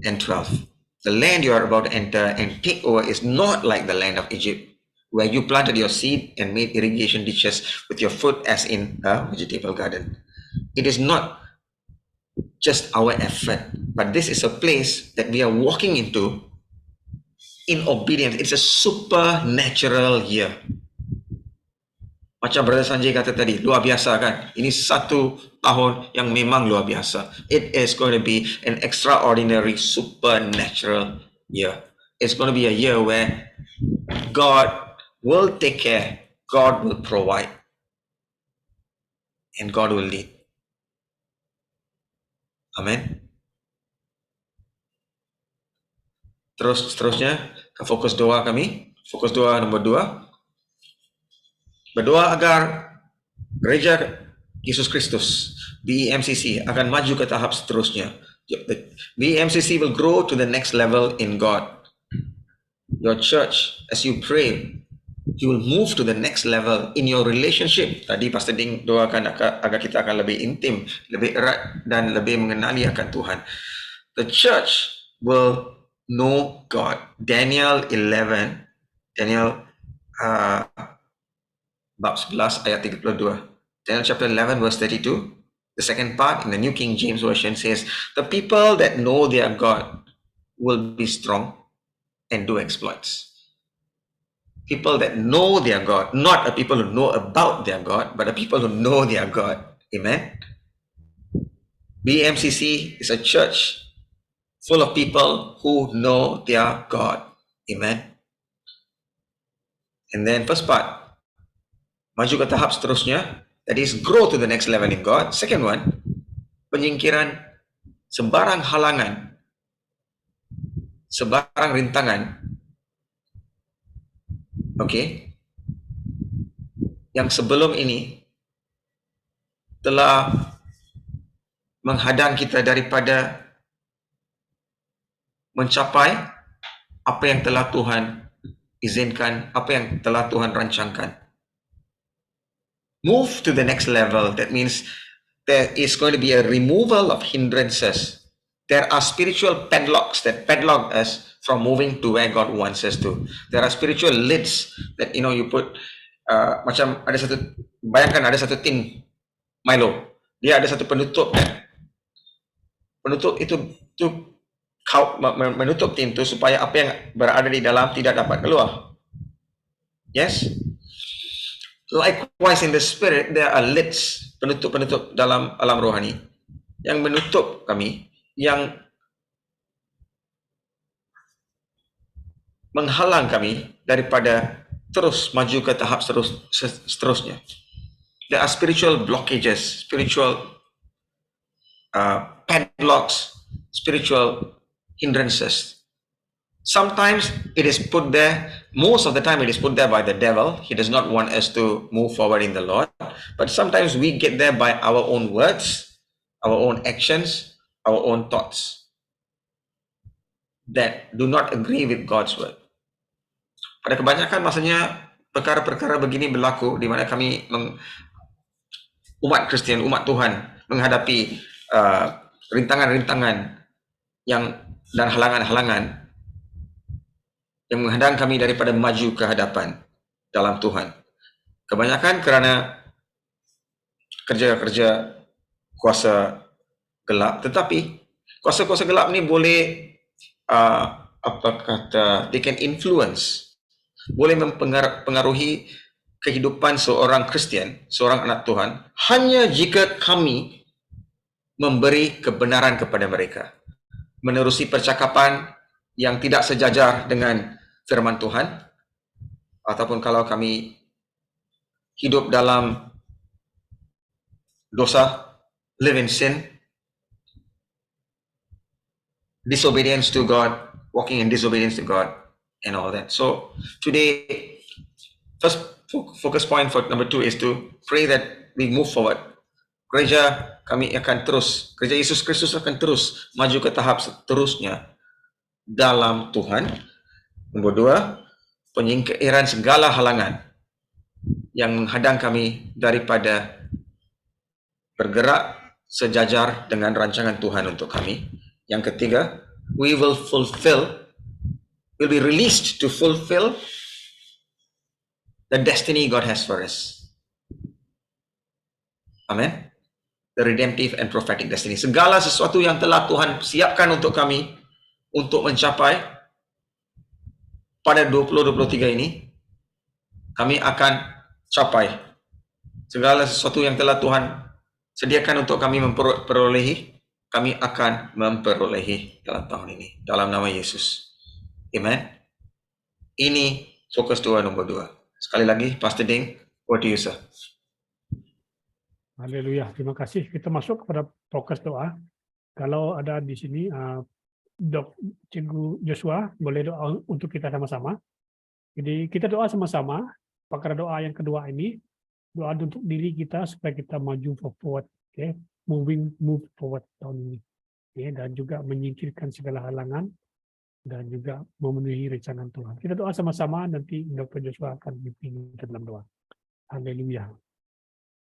and 12. The land you are about to enter and take over is not like the land of Egypt, where you planted your seed and made irrigation ditches with your foot as in a vegetable garden. It is not just our effort, but this is a place that we are walking into in obedience. It's a supernatural year. Macam Brother Sanjay kata tadi, luar biasa kan? Ini satu tahun yang memang luar biasa. It is going to be an extraordinary, supernatural year. It's going to be a year where God will take care, God will provide, and God will lead. Amen. Seterusnya, fokus doa kami. Fokus doa nombor 2. Berdoa agar Gereja Yesus Kristus, BEMCC, akan maju ke tahap seterusnya. BEMCC will grow to the next level in God. Your church, as you pray, you will move to the next level in your relationship. Tadi Pastor Ding doakan agar kita akan lebih intim, lebih erat dan lebih mengenali akan Tuhan. The church will know God. Daniel bab 11 ayat 32. Daniel chapter 11 verse 32. The second part in the New King James Version says, the people that know their God will be strong and do exploits. People that know their God, not a people who know about their God, but a people who know their God. Amen. BMCC is a church full of people who know their God. Amen. And then first part, maju ke tahap seterusnya, that is grow to the next level in God. Second one, penyingkiran sebarang halangan, sebarang rintangan, okay, yang sebelum ini telah menghadang kita daripada mencapai apa yang telah Tuhan izinkan, apa yang telah Tuhan rancangkan. Move to the next level. That means there is going to be a removal of hindrances. There are spiritual padlocks that padlock us from moving to where God wants us to. There are spiritual lids that you put, macam ada satu, bayangkan ada satu tin Milo. Dia ada satu penutup kan. Penutup itu menutup tin itu supaya apa yang berada di dalam tidak dapat keluar. Yes? Likewise in the spirit, there are lids, penutup-penutup dalam alam rohani yang menutup kami, yang menghalang kami daripada terus maju ke tahap seterusnya. There are spiritual blockages, spiritual padlocks, spiritual hindrances. Sometimes it is put there, most of the time it is put there by the devil. He does not want us to move forward in the Lord. But sometimes we get there by our own words, our own actions, our own thoughts that do not agree with God's word. Pada kebanyakan masanya perkara-perkara begini berlaku di mana kami umat Kristian, umat Tuhan menghadapi rintangan-rintangan dan halangan-halangan yang menghadang kami daripada maju ke hadapan dalam Tuhan. Kebanyakan kerana kerja-kerja kuasa gelap. Tetapi kuasa-kuasa gelap ni boleh they can influence, boleh mempengaruhi kehidupan seorang Kristian, seorang anak Tuhan, hanya jika kami memberi kebenaran kepada mereka, menerusi percakapan yang tidak sejajar dengan firman Tuhan, ataupun kalau kami hidup dalam dosa, live in sin, disobedience to God, walking in disobedience to God, and all that. So today, first focus point for number 2 is to pray that we move forward. Gereja kami akan terus, Gereja Yesus Kristus akan terus maju ke tahap seterusnya dalam Tuhan. Nombor 2, penyingkiran segala halangan yang menghadang kami daripada bergerak sejajar dengan rancangan Tuhan untuk kami. Yang ketiga, we'll be released to fulfill the destiny God has for us. Amen. the redemptive and prophetic destiny. Segala sesuatu yang telah Tuhan siapkan untuk kami untuk mencapai pada 2023 ini, kami akan capai. Segala sesuatu yang telah Tuhan sediakan untuk kami memperolehi, kami akan memperolehi dalam tahun ini. Dalam nama Yesus. Amen. Ini fokus doa nombor 2. Sekali lagi, Pastor Ding, what do you say? Haleluya. Terima kasih. Kita masuk kepada fokus doa. Kalau ada di sini Dok Cikgu Joshua, boleh doa untuk kita sama-sama. Jadi kita doa sama-sama. Pakar doa yang kedua ini, doa untuk diri kita supaya kita maju forward, okay? Move forward tahun ini, okay? Dan juga menyingkirkan segala halangan dan juga memenuhi rencana Tuhan. Kita doa sama-sama, nanti Dr. Joshua akan memimpin kita dalam doa. Haleluya.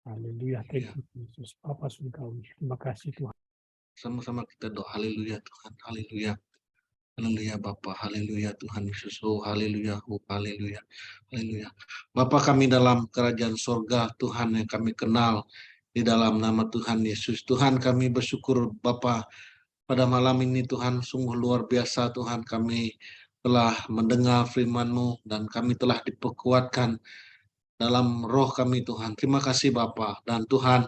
Haleluya. Thank you, Yesus. Bapa surgawi. Terima kasih Tuhan. Sama-sama kita doa. Haleluya Tuhan. Haleluya. Haleluya Bapa. Haleluya Tuhan Yesus. Oh haleluya. Oh haleluya. Haleluya. Bapa kami dalam kerajaan sorga, Tuhan yang kami kenal di dalam nama Tuhan Yesus. Tuhan kami bersyukur Bapa pada malam ini Tuhan, sungguh luar biasa Tuhan, kami telah mendengar firman-Mu dan kami telah diperkuatkan dalam roh kami Tuhan. Terima kasih Bapa. Dan Tuhan,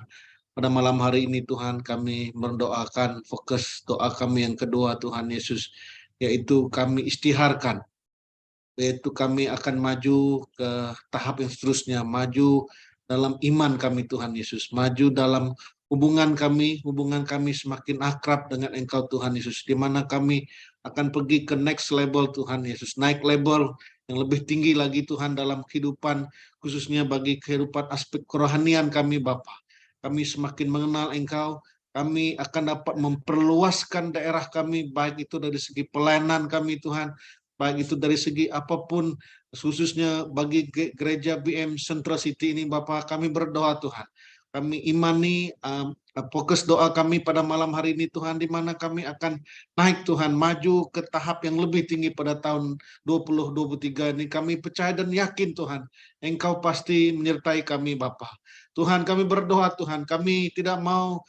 pada malam hari ini Tuhan, kami mendoakan fokus doa kami yang kedua Tuhan Yesus, yaitu kami istiharkan, yaitu kami akan maju ke tahap yang seterusnya, maju dalam iman kami Tuhan Yesus, maju dalam hubungan kami semakin akrab dengan Engkau Tuhan Yesus, di mana kami akan pergi ke next level Tuhan Yesus, naik level yang lebih tinggi lagi Tuhan dalam kehidupan, khususnya bagi kehidupan aspek kerohanian kami Bapa. Kami semakin mengenal Engkau, kami akan dapat memperluaskan daerah kami, baik itu dari segi pelayanan kami Tuhan, baik itu dari segi apapun, khususnya bagi gereja BM Central City ini Bapak, kami berdoa Tuhan. Kami imani fokus doa kami pada malam hari ini Tuhan, di mana kami akan naik Tuhan, maju ke tahap yang lebih tinggi pada tahun 2023 ini. Kami percaya dan yakin Tuhan, Engkau pasti menyertai kami Bapa. Tuhan kami berdoa Tuhan, kami tidak mau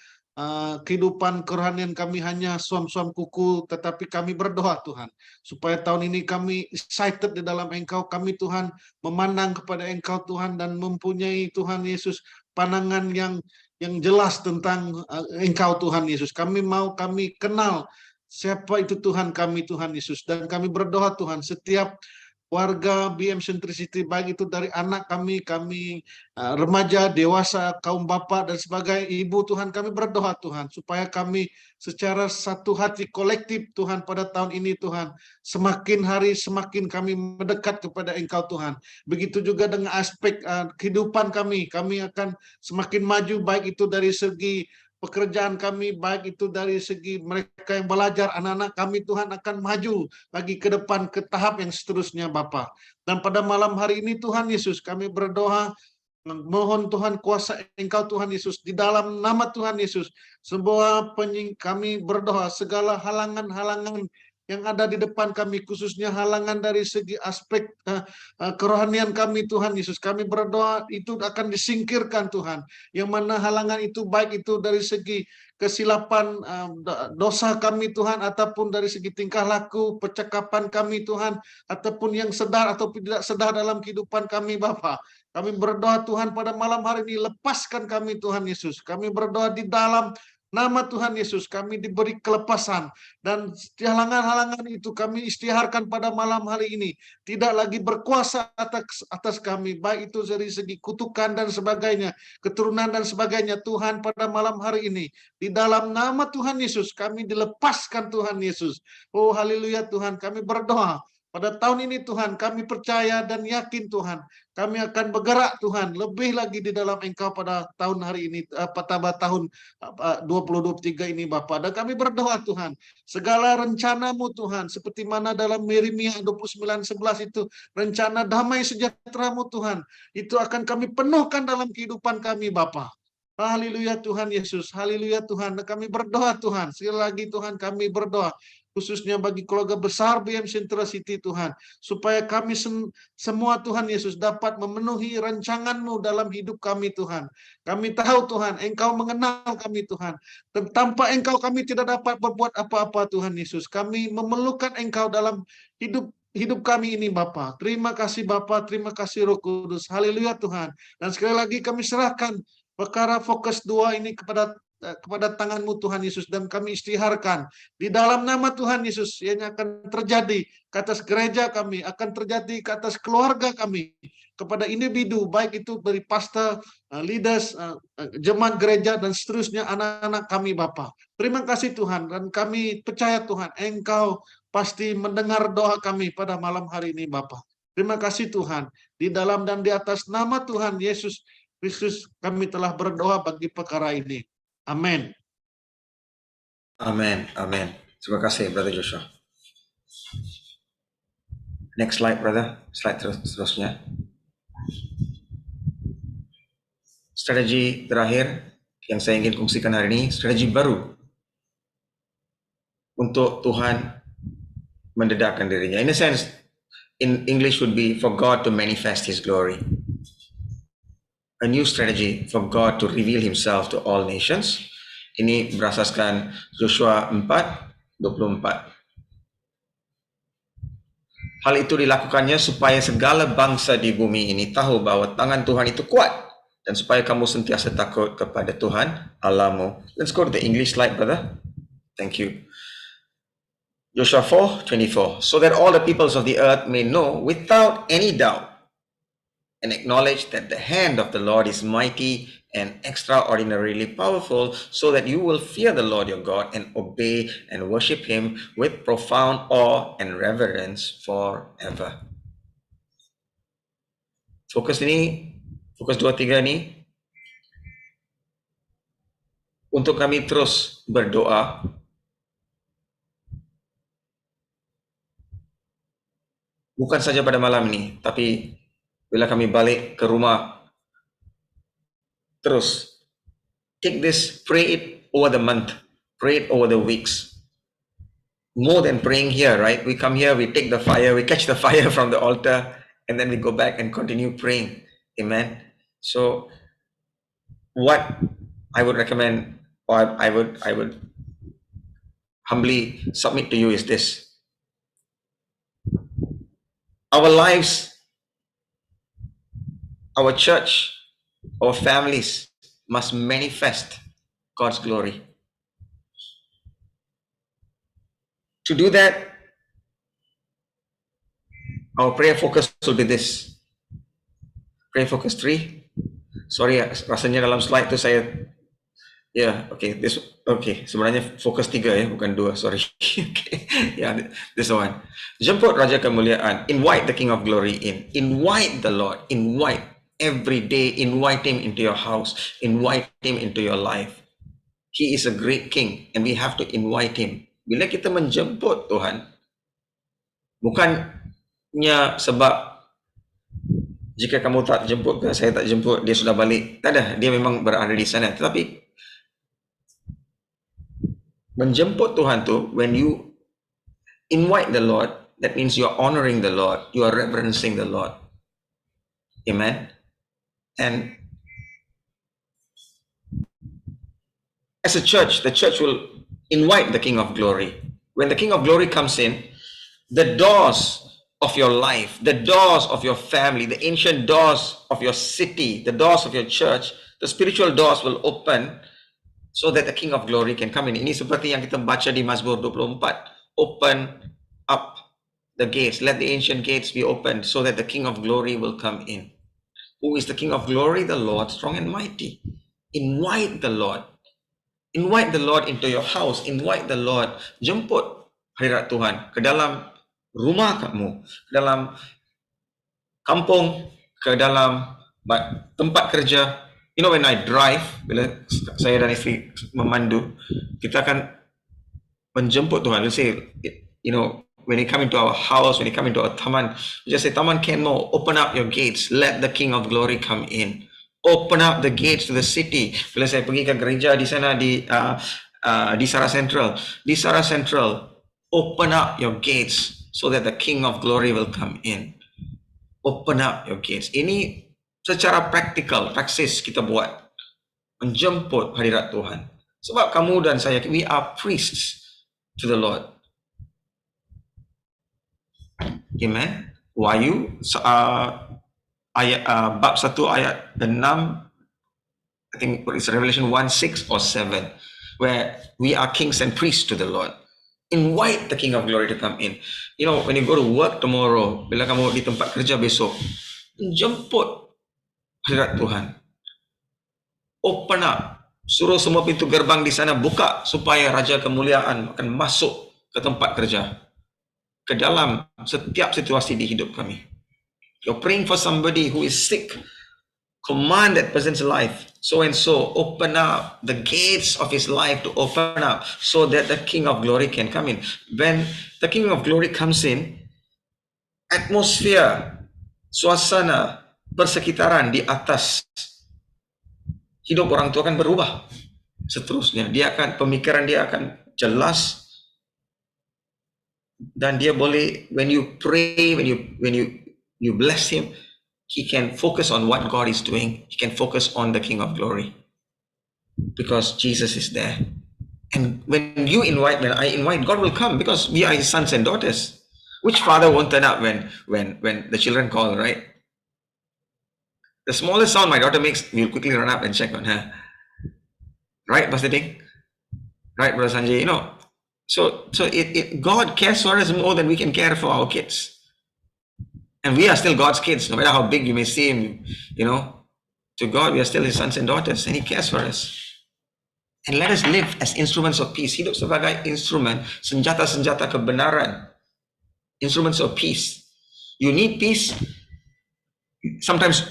kehidupan kerohanian kami hanya suam-suam kuku, tetapi kami berdoa Tuhan, supaya tahun ini kami excited di dalam Engkau, kami Tuhan memandang kepada Engkau Tuhan, dan mempunyai Tuhan Yesus pandangan yang jelas tentang Engkau Tuhan Yesus. Kami kenal siapa itu Tuhan kami Tuhan Yesus, dan kami berdoa Tuhan, setiap warga BM Centricity, baik itu dari anak kami remaja, dewasa, kaum bapak dan sebagai ibu Tuhan, kami berdoa Tuhan supaya kami secara satu hati kolektif Tuhan pada tahun ini Tuhan, semakin hari semakin kami mendekat kepada Engkau Tuhan. Begitu juga dengan aspek kehidupan kami akan semakin maju, baik itu dari segi pekerjaan kami, baik itu dari segi mereka yang belajar, anak-anak kami Tuhan akan maju lagi ke depan ke tahap yang seterusnya Bapa. Dan pada malam hari ini Tuhan Yesus, kami berdoa, mohon Tuhan kuasa Engkau Tuhan Yesus, di dalam nama Tuhan Yesus, kami berdoa segala halangan-halangan yang ada di depan kami, khususnya halangan dari segi aspek kerohanian kami Tuhan Yesus, kami berdoa itu akan disingkirkan Tuhan, yang mana halangan itu baik itu dari segi kesilapan dosa kami Tuhan, ataupun dari segi tingkah laku, percakapan kami Tuhan, ataupun yang sedar ataupun tidak sedar dalam kehidupan kami Bapa. Kami berdoa Tuhan pada malam hari ini, lepaskan kami Tuhan Yesus. Kami berdoa di dalam nama Tuhan Yesus, kami diberi kelepasan, dan halangan-halangan itu kami istiharkan pada malam hari ini tidak lagi berkuasa atas kami, baik itu dari segi kutukan dan sebagainya, keturunan dan sebagainya. Tuhan, pada malam hari ini di dalam nama Tuhan Yesus kami dilepaskan Tuhan Yesus. Oh haleluya Tuhan, kami berdoa pada tahun ini Tuhan, kami percaya dan yakin Tuhan, kami akan bergerak Tuhan, lebih lagi di dalam Engkau pada tahun hari ini, pada tahun 2023 ini Bapa. Dan kami berdoa Tuhan, segala rencana-Mu Tuhan, seperti mana dalam Yeremia 29:11 itu, rencana damai sejahtera-Mu Tuhan, itu akan kami penuhkan dalam kehidupan kami Bapa. Haleluya Tuhan Yesus, haleluya Tuhan. Dan kami berdoa Tuhan, sekali lagi Tuhan kami berdoa, khususnya bagi keluarga besar BM Central City Tuhan, supaya kami semua Tuhan Yesus dapat memenuhi rancangan-Mu dalam hidup kami Tuhan. Kami tahu Tuhan, Engkau mengenal kami Tuhan. Tanpa Engkau kami tidak dapat berbuat apa-apa Tuhan Yesus. Kami memerlukan Engkau dalam hidup kami ini Bapa. Terima kasih Bapa, terima kasih Roh Kudus. Haleluya Tuhan. Dan sekali lagi kami serahkan perkara fokus 2 ini kepada tangan-Mu Tuhan Yesus, dan kami istiharkan di dalam nama Tuhan Yesus yang akan terjadi ke atas gereja kami, akan terjadi ke atas keluarga kami, kepada individu, baik itu dari pastor, leaders, jemaat gereja, dan seterusnya anak-anak kami Bapa. Terima kasih Tuhan, dan kami percaya Tuhan, Engkau pasti mendengar doa kami pada malam hari ini Bapa. Terima kasih Tuhan, di dalam dan di atas nama Tuhan Yesus Kristus kami telah berdoa bagi perkara ini. Amin. Amin. Amin. Terima kasih, Brother Joshua. Next slide, brother. Slide seterusnya. Strategi terakhir yang saya ingin kongsikan hari ini, strategi baru untuk Tuhan mendedahkan dirinya. In a sense, in English would be for God to manifest His glory. A new strategy for God to reveal Himself to all nations. Ini berasaskan Joshua 4:24. Hal itu dilakukannya supaya segala bangsa di bumi ini tahu bahwa tangan Tuhan itu kuat, dan supaya kamu sentiasa takut kepada Tuhan Allahmu. Let's go to the English slide, brother. Thank you. Joshua 4:24. So that all the peoples of the earth may know without any doubt and acknowledge that the hand of the Lord is mighty and extraordinarily powerful, so that you will fear the Lord your God and obey and worship Him with profound awe and reverence forever. Fokus 2-3 ini untuk kami terus berdoa bukan saja pada malam ini, tapi bila kami balik ke rumah, terus take this, pray it over the month, pray it over the weeks. More than praying here, right? We come here, we take the fire, we catch the fire from the altar, and then we go back and continue praying. Amen. So what I would recommend, or I would humbly submit to you is this. Our lives, our church, our families must manifest God's glory. To do that, our prayer focus will be this. Prayer focus 3. Sorry ya, rasanya dalam slide itu saya sebenarnya fokus 3 ya, bukan 2, sorry. This one. Jemput Raja Kemuliaan, invite the King of Glory in, invite the Lord, invite every day, invite Him into your house, invite Him into your life. He is a great King and we have to invite Him. Bila kita menjemput Tuhan, bukannya sebab jika kamu tak jemput, saya tak jemput, dia sudah balik. Tak ada, dia memang berada di sana. Tetapi menjemput Tuhan tu, when you invite the Lord, that means you are honoring the Lord, you are reverencing the Lord. Amen. And as a church, the church will invite the King of Glory. When the King of Glory comes in, the doors of your life, the doors of your family, the ancient doors of your city, the doors of your church, the spiritual doors will open so that the King of Glory can come in. Ini seperti yang kita baca di Mazmur 24. Open up the gates. Let the ancient gates be opened so that the King of Glory will come in. Who is the King of Glory? The Lord strong and mighty. Invite the Lord. Invite the Lord into your house. Invite the Lord. Jemput hadirat Tuhan ke dalam rumah kamu, ke dalam kampung, ke dalam tempat kerja. You know, when I drive, bila saya dan isteri memandu, kita akan menjemput Tuhan. Let's say, you know, when you come into our house, when you come into our taman, we just say, Taman Kenmo, open up your gates. Let the King of Glory come in. Open up the gates to the city. Bila saya pergi ke gereja di sana, di Sarah Central. Di Sarah Central, Open up your gates so that the King of Glory will come in. Open up your gates. Ini secara praktikal, praksis kita buat. Menjemput hadirat Tuhan. Sebab kamu dan saya, we are priests to the Lord. Amen. Wahyu ayat bab 1 ayat 6, I think it's Revelation 1, 6 or 7, where we are kings and priests to the Lord. Invite the King of Glory to come in. You know, when you go to work tomorrow, bila kamu di tempat kerja besok, jemput hadirat Tuhan. Open up. Suruh semua pintu gerbang di sana buka supaya Raja Kemuliaan akan masuk ke tempat kerja. Ke dalam setiap situasi di hidup kami. You're praying for somebody who is sick. Command that person's life. So and so, open up the gates of his life to open up so that the King of Glory can come in. When the King of Glory comes in, atmosphere, suasana, persekitaran di atas hidup orang tua akan berubah. Seterusnya, pemikiran dia akan jelas. Dan dia boleh, when you pray, when you bless him, he can focus on what God is doing. He can focus on the King of Glory because Jesus is there. And when I invite, God will come because we are his sons and daughters. Which father won't turn up when the children call, right? The smallest sound my daughter makes, we'll quickly run up and check on her. Right, Pastor Ding? Right, Brother Sanjay? You know, so God cares for us more than we can care for our kids. And we are still God's kids, no matter how big you may seem, you know. To God, we are still his sons and daughters, and he cares for us. And let us live as instruments of peace. Hidup sebagai instrumen, senjata-senjata kebenaran. Instruments of peace. You need peace. Sometimes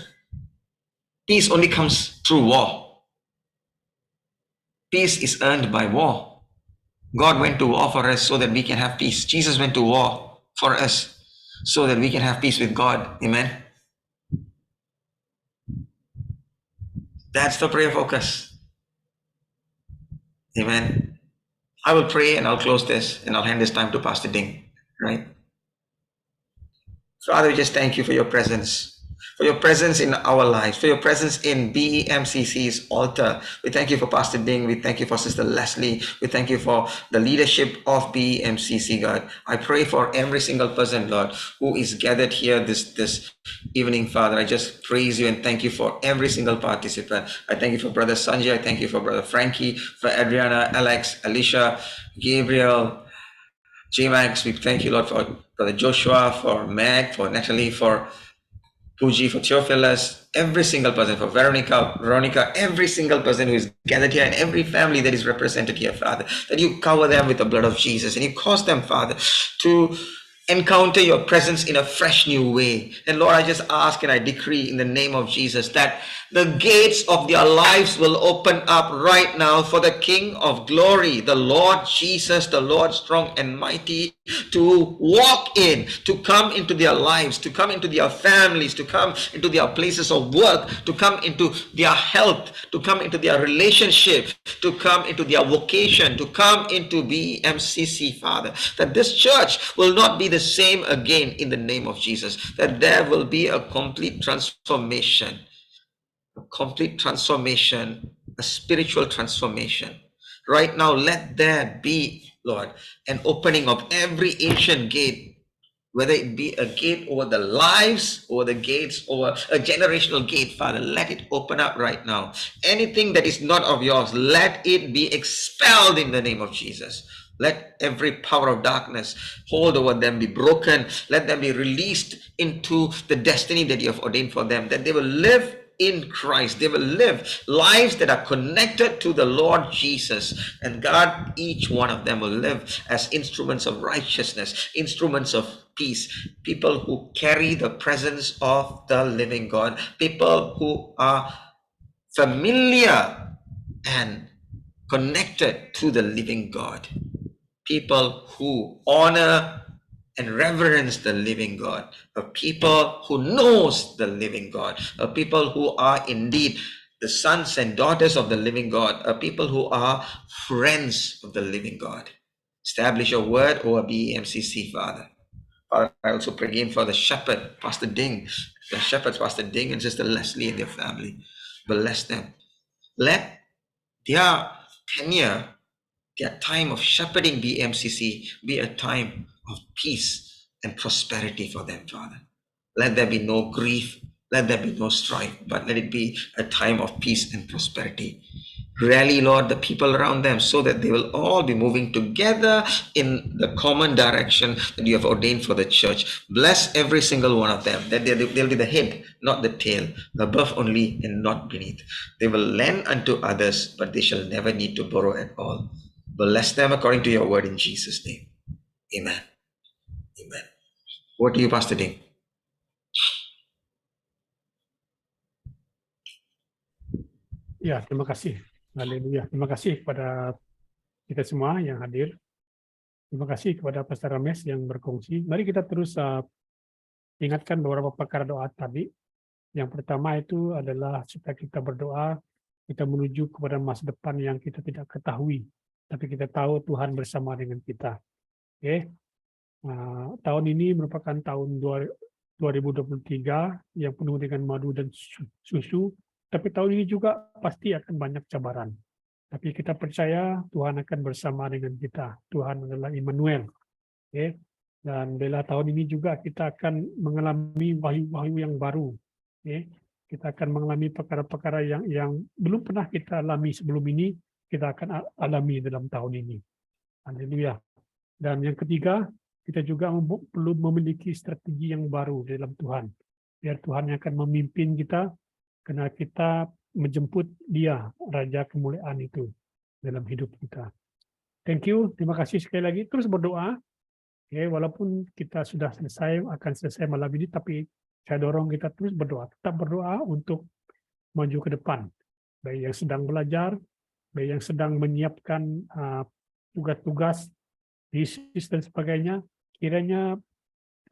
peace only comes through war. Peace is earned by war. God went to war for us so that we can have peace. Jesus went to war for us so that we can have peace with God. Amen. That's the prayer focus. Amen. I will pray and I'll close this and I'll hand this time to Pastor Ding. Right? Father, we just thank you for your presence. For your presence in our lives, for your presence in BEMCC's altar. We thank you for Pastor Ding. We thank you for Sister Leslie. We thank you for the leadership of BEMCC, God. I pray for every single person, Lord, who is gathered here this evening, Father. I just praise you and thank you for every single participant. I thank you for Brother Sanjay. I thank you for Brother Frankie, for Adriana, Alex, Alicia, Gabriel, J-Max. We thank you, Lord, for Brother Joshua, for Meg, for Natalie, for Puji, for Theophilus, every single person, for Veronica, every single person who is gathered here and every family that is represented here, Father, that you cover them with the blood of Jesus and you cause them, Father, to encounter your presence in a fresh new way. And Lord, I just ask and I decree in the name of Jesus that the gates of their lives will open up right now for the King of Glory, the Lord Jesus, the Lord strong and mighty, to walk in, to come into their lives, to come into their families, to come into their places of work, to come into their health, to come into their relationship, to come into their vocation, to come into BMCC, Father. That this church will not be the same again in the name of Jesus. That there will be a complete transformation. A complete transformation, a spiritual transformation. Right now, let there be, Lord, an opening of every ancient gate, whether it be a gate over the lives or the gates over a generational gate, Father, let it open up right now. Anything that is not of yours, let it be expelled in the name of Jesus. Let every power of darkness hold over them be broken. Let them be released into the destiny that you have ordained for them, that they will live in Christ. They will live lives that are connected to the Lord Jesus. And God, each one of them will live as instruments of righteousness, instruments of peace, people who carry the presence of the living God, people who are familiar and connected to the living God, people who honor and reverence the living God, a people who knows the living God, a people who are indeed the sons and daughters of the living God, a people who are friends of the living God. Establish your word over BMCC, Father. Father, I also pray again for the shepherd, Pastor Ding, the shepherds, Pastor Ding and Sister Leslie and their family. Bless them. Let their tenure, their time of shepherding BMCC be a time of peace and prosperity for them, Father. Let there be no grief, let there be no strife, but let it be a time of peace and prosperity. Rally, Lord, the people around them so that they will all be moving together in the common direction that you have ordained for the church. Bless every single one of them, that they'll be the head, not the tail, above only and not beneath. They will lend unto others, but they shall never need to borrow at all. Bless them according to your word in Jesus' name. Amen. Amen. What do you, Pastor Ding? Ya, terima kasih. Haleluya. Terima kasih kepada kita semua yang hadir. Terima kasih kepada Pastor Rames yang berkongsi. Mari kita terus ingatkan beberapa perkara doa tadi. Yang pertama itu adalah supaya kita berdoa, kita menuju kepada masa depan yang kita tidak ketahui, tapi kita tahu Tuhan bersama dengan kita. Oke. Tahun ini merupakan tahun 2023 yang penuh dengan madu dan susu, tapi tahun ini juga pasti akan banyak cabaran. Tapi kita percaya Tuhan akan bersama dengan kita. Tuhan adalah Immanuel. Oke. Dan bila tahun ini juga kita akan mengalami wahyu-wahyu yang baru. Oke. Kita akan mengalami perkara-perkara yang belum pernah kita alami sebelum ini, kita akan alami dalam tahun ini. Haleluya. Dan yang ketiga, kita juga perlu memiliki strategi yang baru dalam Tuhan. Biar Tuhan yang akan memimpin kita, karena kita menjemput Dia, Raja Kemuliaan itu dalam hidup kita. Thank you, terima kasih sekali lagi. Terus berdoa. Oke, walaupun kita sudah akan selesai malam ini, tapi saya dorong kita terus berdoa. Tetap berdoa untuk maju ke depan. Baik yang sedang belajar, baik yang sedang menyiapkan tugas-tugas, tesis dan sebagainya, kiranya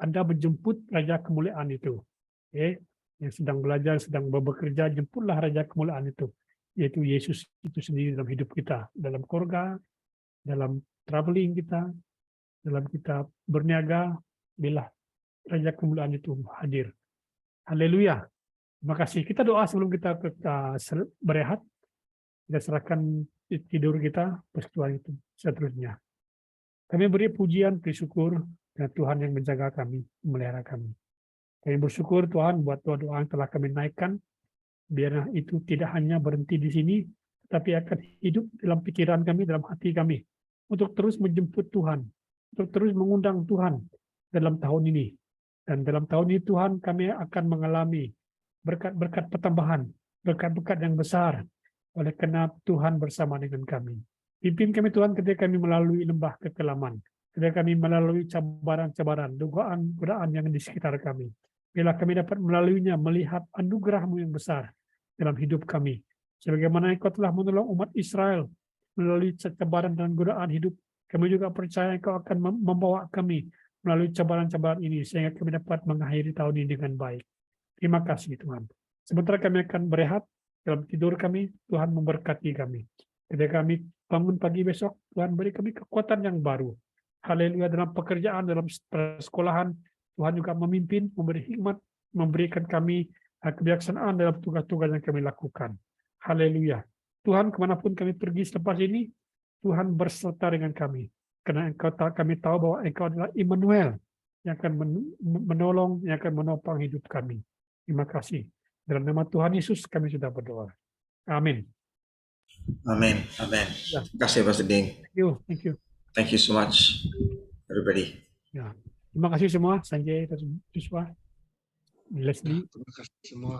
Anda menjemput Raja Kemuliaan itu. Oke. Yang sedang belajar, sedang bekerja, jemputlah Raja Kemuliaan itu, yaitu Yesus itu sendiri dalam hidup kita, dalam keluarga, dalam traveling kita, dalam kita berniaga, bila Raja Kemuliaan itu hadir. Haleluya. Terima kasih. Kita doa sebelum kita berehat. Kita serahkan tidur kita, persekutuan itu seterusnya. Kami beri pujian, beri syukur kepada Tuhan yang menjaga kami, memelihara kami. Kami bersyukur Tuhan buat doa-doa yang telah kami naikkan, biar itu tidak hanya berhenti di sini, tapi akan hidup dalam pikiran kami, dalam hati kami, untuk terus menjemput Tuhan, untuk terus mengundang Tuhan dalam tahun ini. Dan dalam tahun ini Tuhan kami akan mengalami berkat-berkat pertambahan, berkat-berkat yang besar, oleh karena Tuhan bersama dengan kami. Pimpin kami Tuhan ketika kami melalui lembah kekelaman, ketika kami melalui cabaran-cabaran, godaan yang di sekitar kami. Bila kami dapat melaluinya, melihat anugerah-Mu yang besar dalam hidup kami. Sebagaimana Engkau telah menolong umat Israel melalui cabaran dan godaan hidup, kami juga percaya Engkau akan membawa kami melalui cabaran-cabaran ini, sehingga kami dapat mengakhiri tahun ini dengan baik. Terima kasih Tuhan. Sementara kami akan berehat dalam tidur kami, Tuhan memberkati kami. Ketika kami bangun pagi besok, Tuhan beri kami kekuatan yang baru. Haleluya, dalam pekerjaan, dalam sekolahan, Tuhan juga memimpin, memberi hikmat, memberikan kami kebijaksanaan dalam tugas-tugas yang kami lakukan. Haleluya. Tuhan, kemanapun kami pergi selepas ini, Tuhan berserta dengan kami. Karena kami tahu bahwa Engkau adalah Immanuel, yang akan menolong, yang akan menopang hidup kami. Terima kasih. Dalam nama Tuhan Yesus kami sudah berdoa. Amin. Amen. Amen. Terima kasih, Pastor Ding. Thank you. Thank you so much, everybody. Ya. Terima kasih semua, Sanjay, Joshua, Leslie. Terima kasih semua.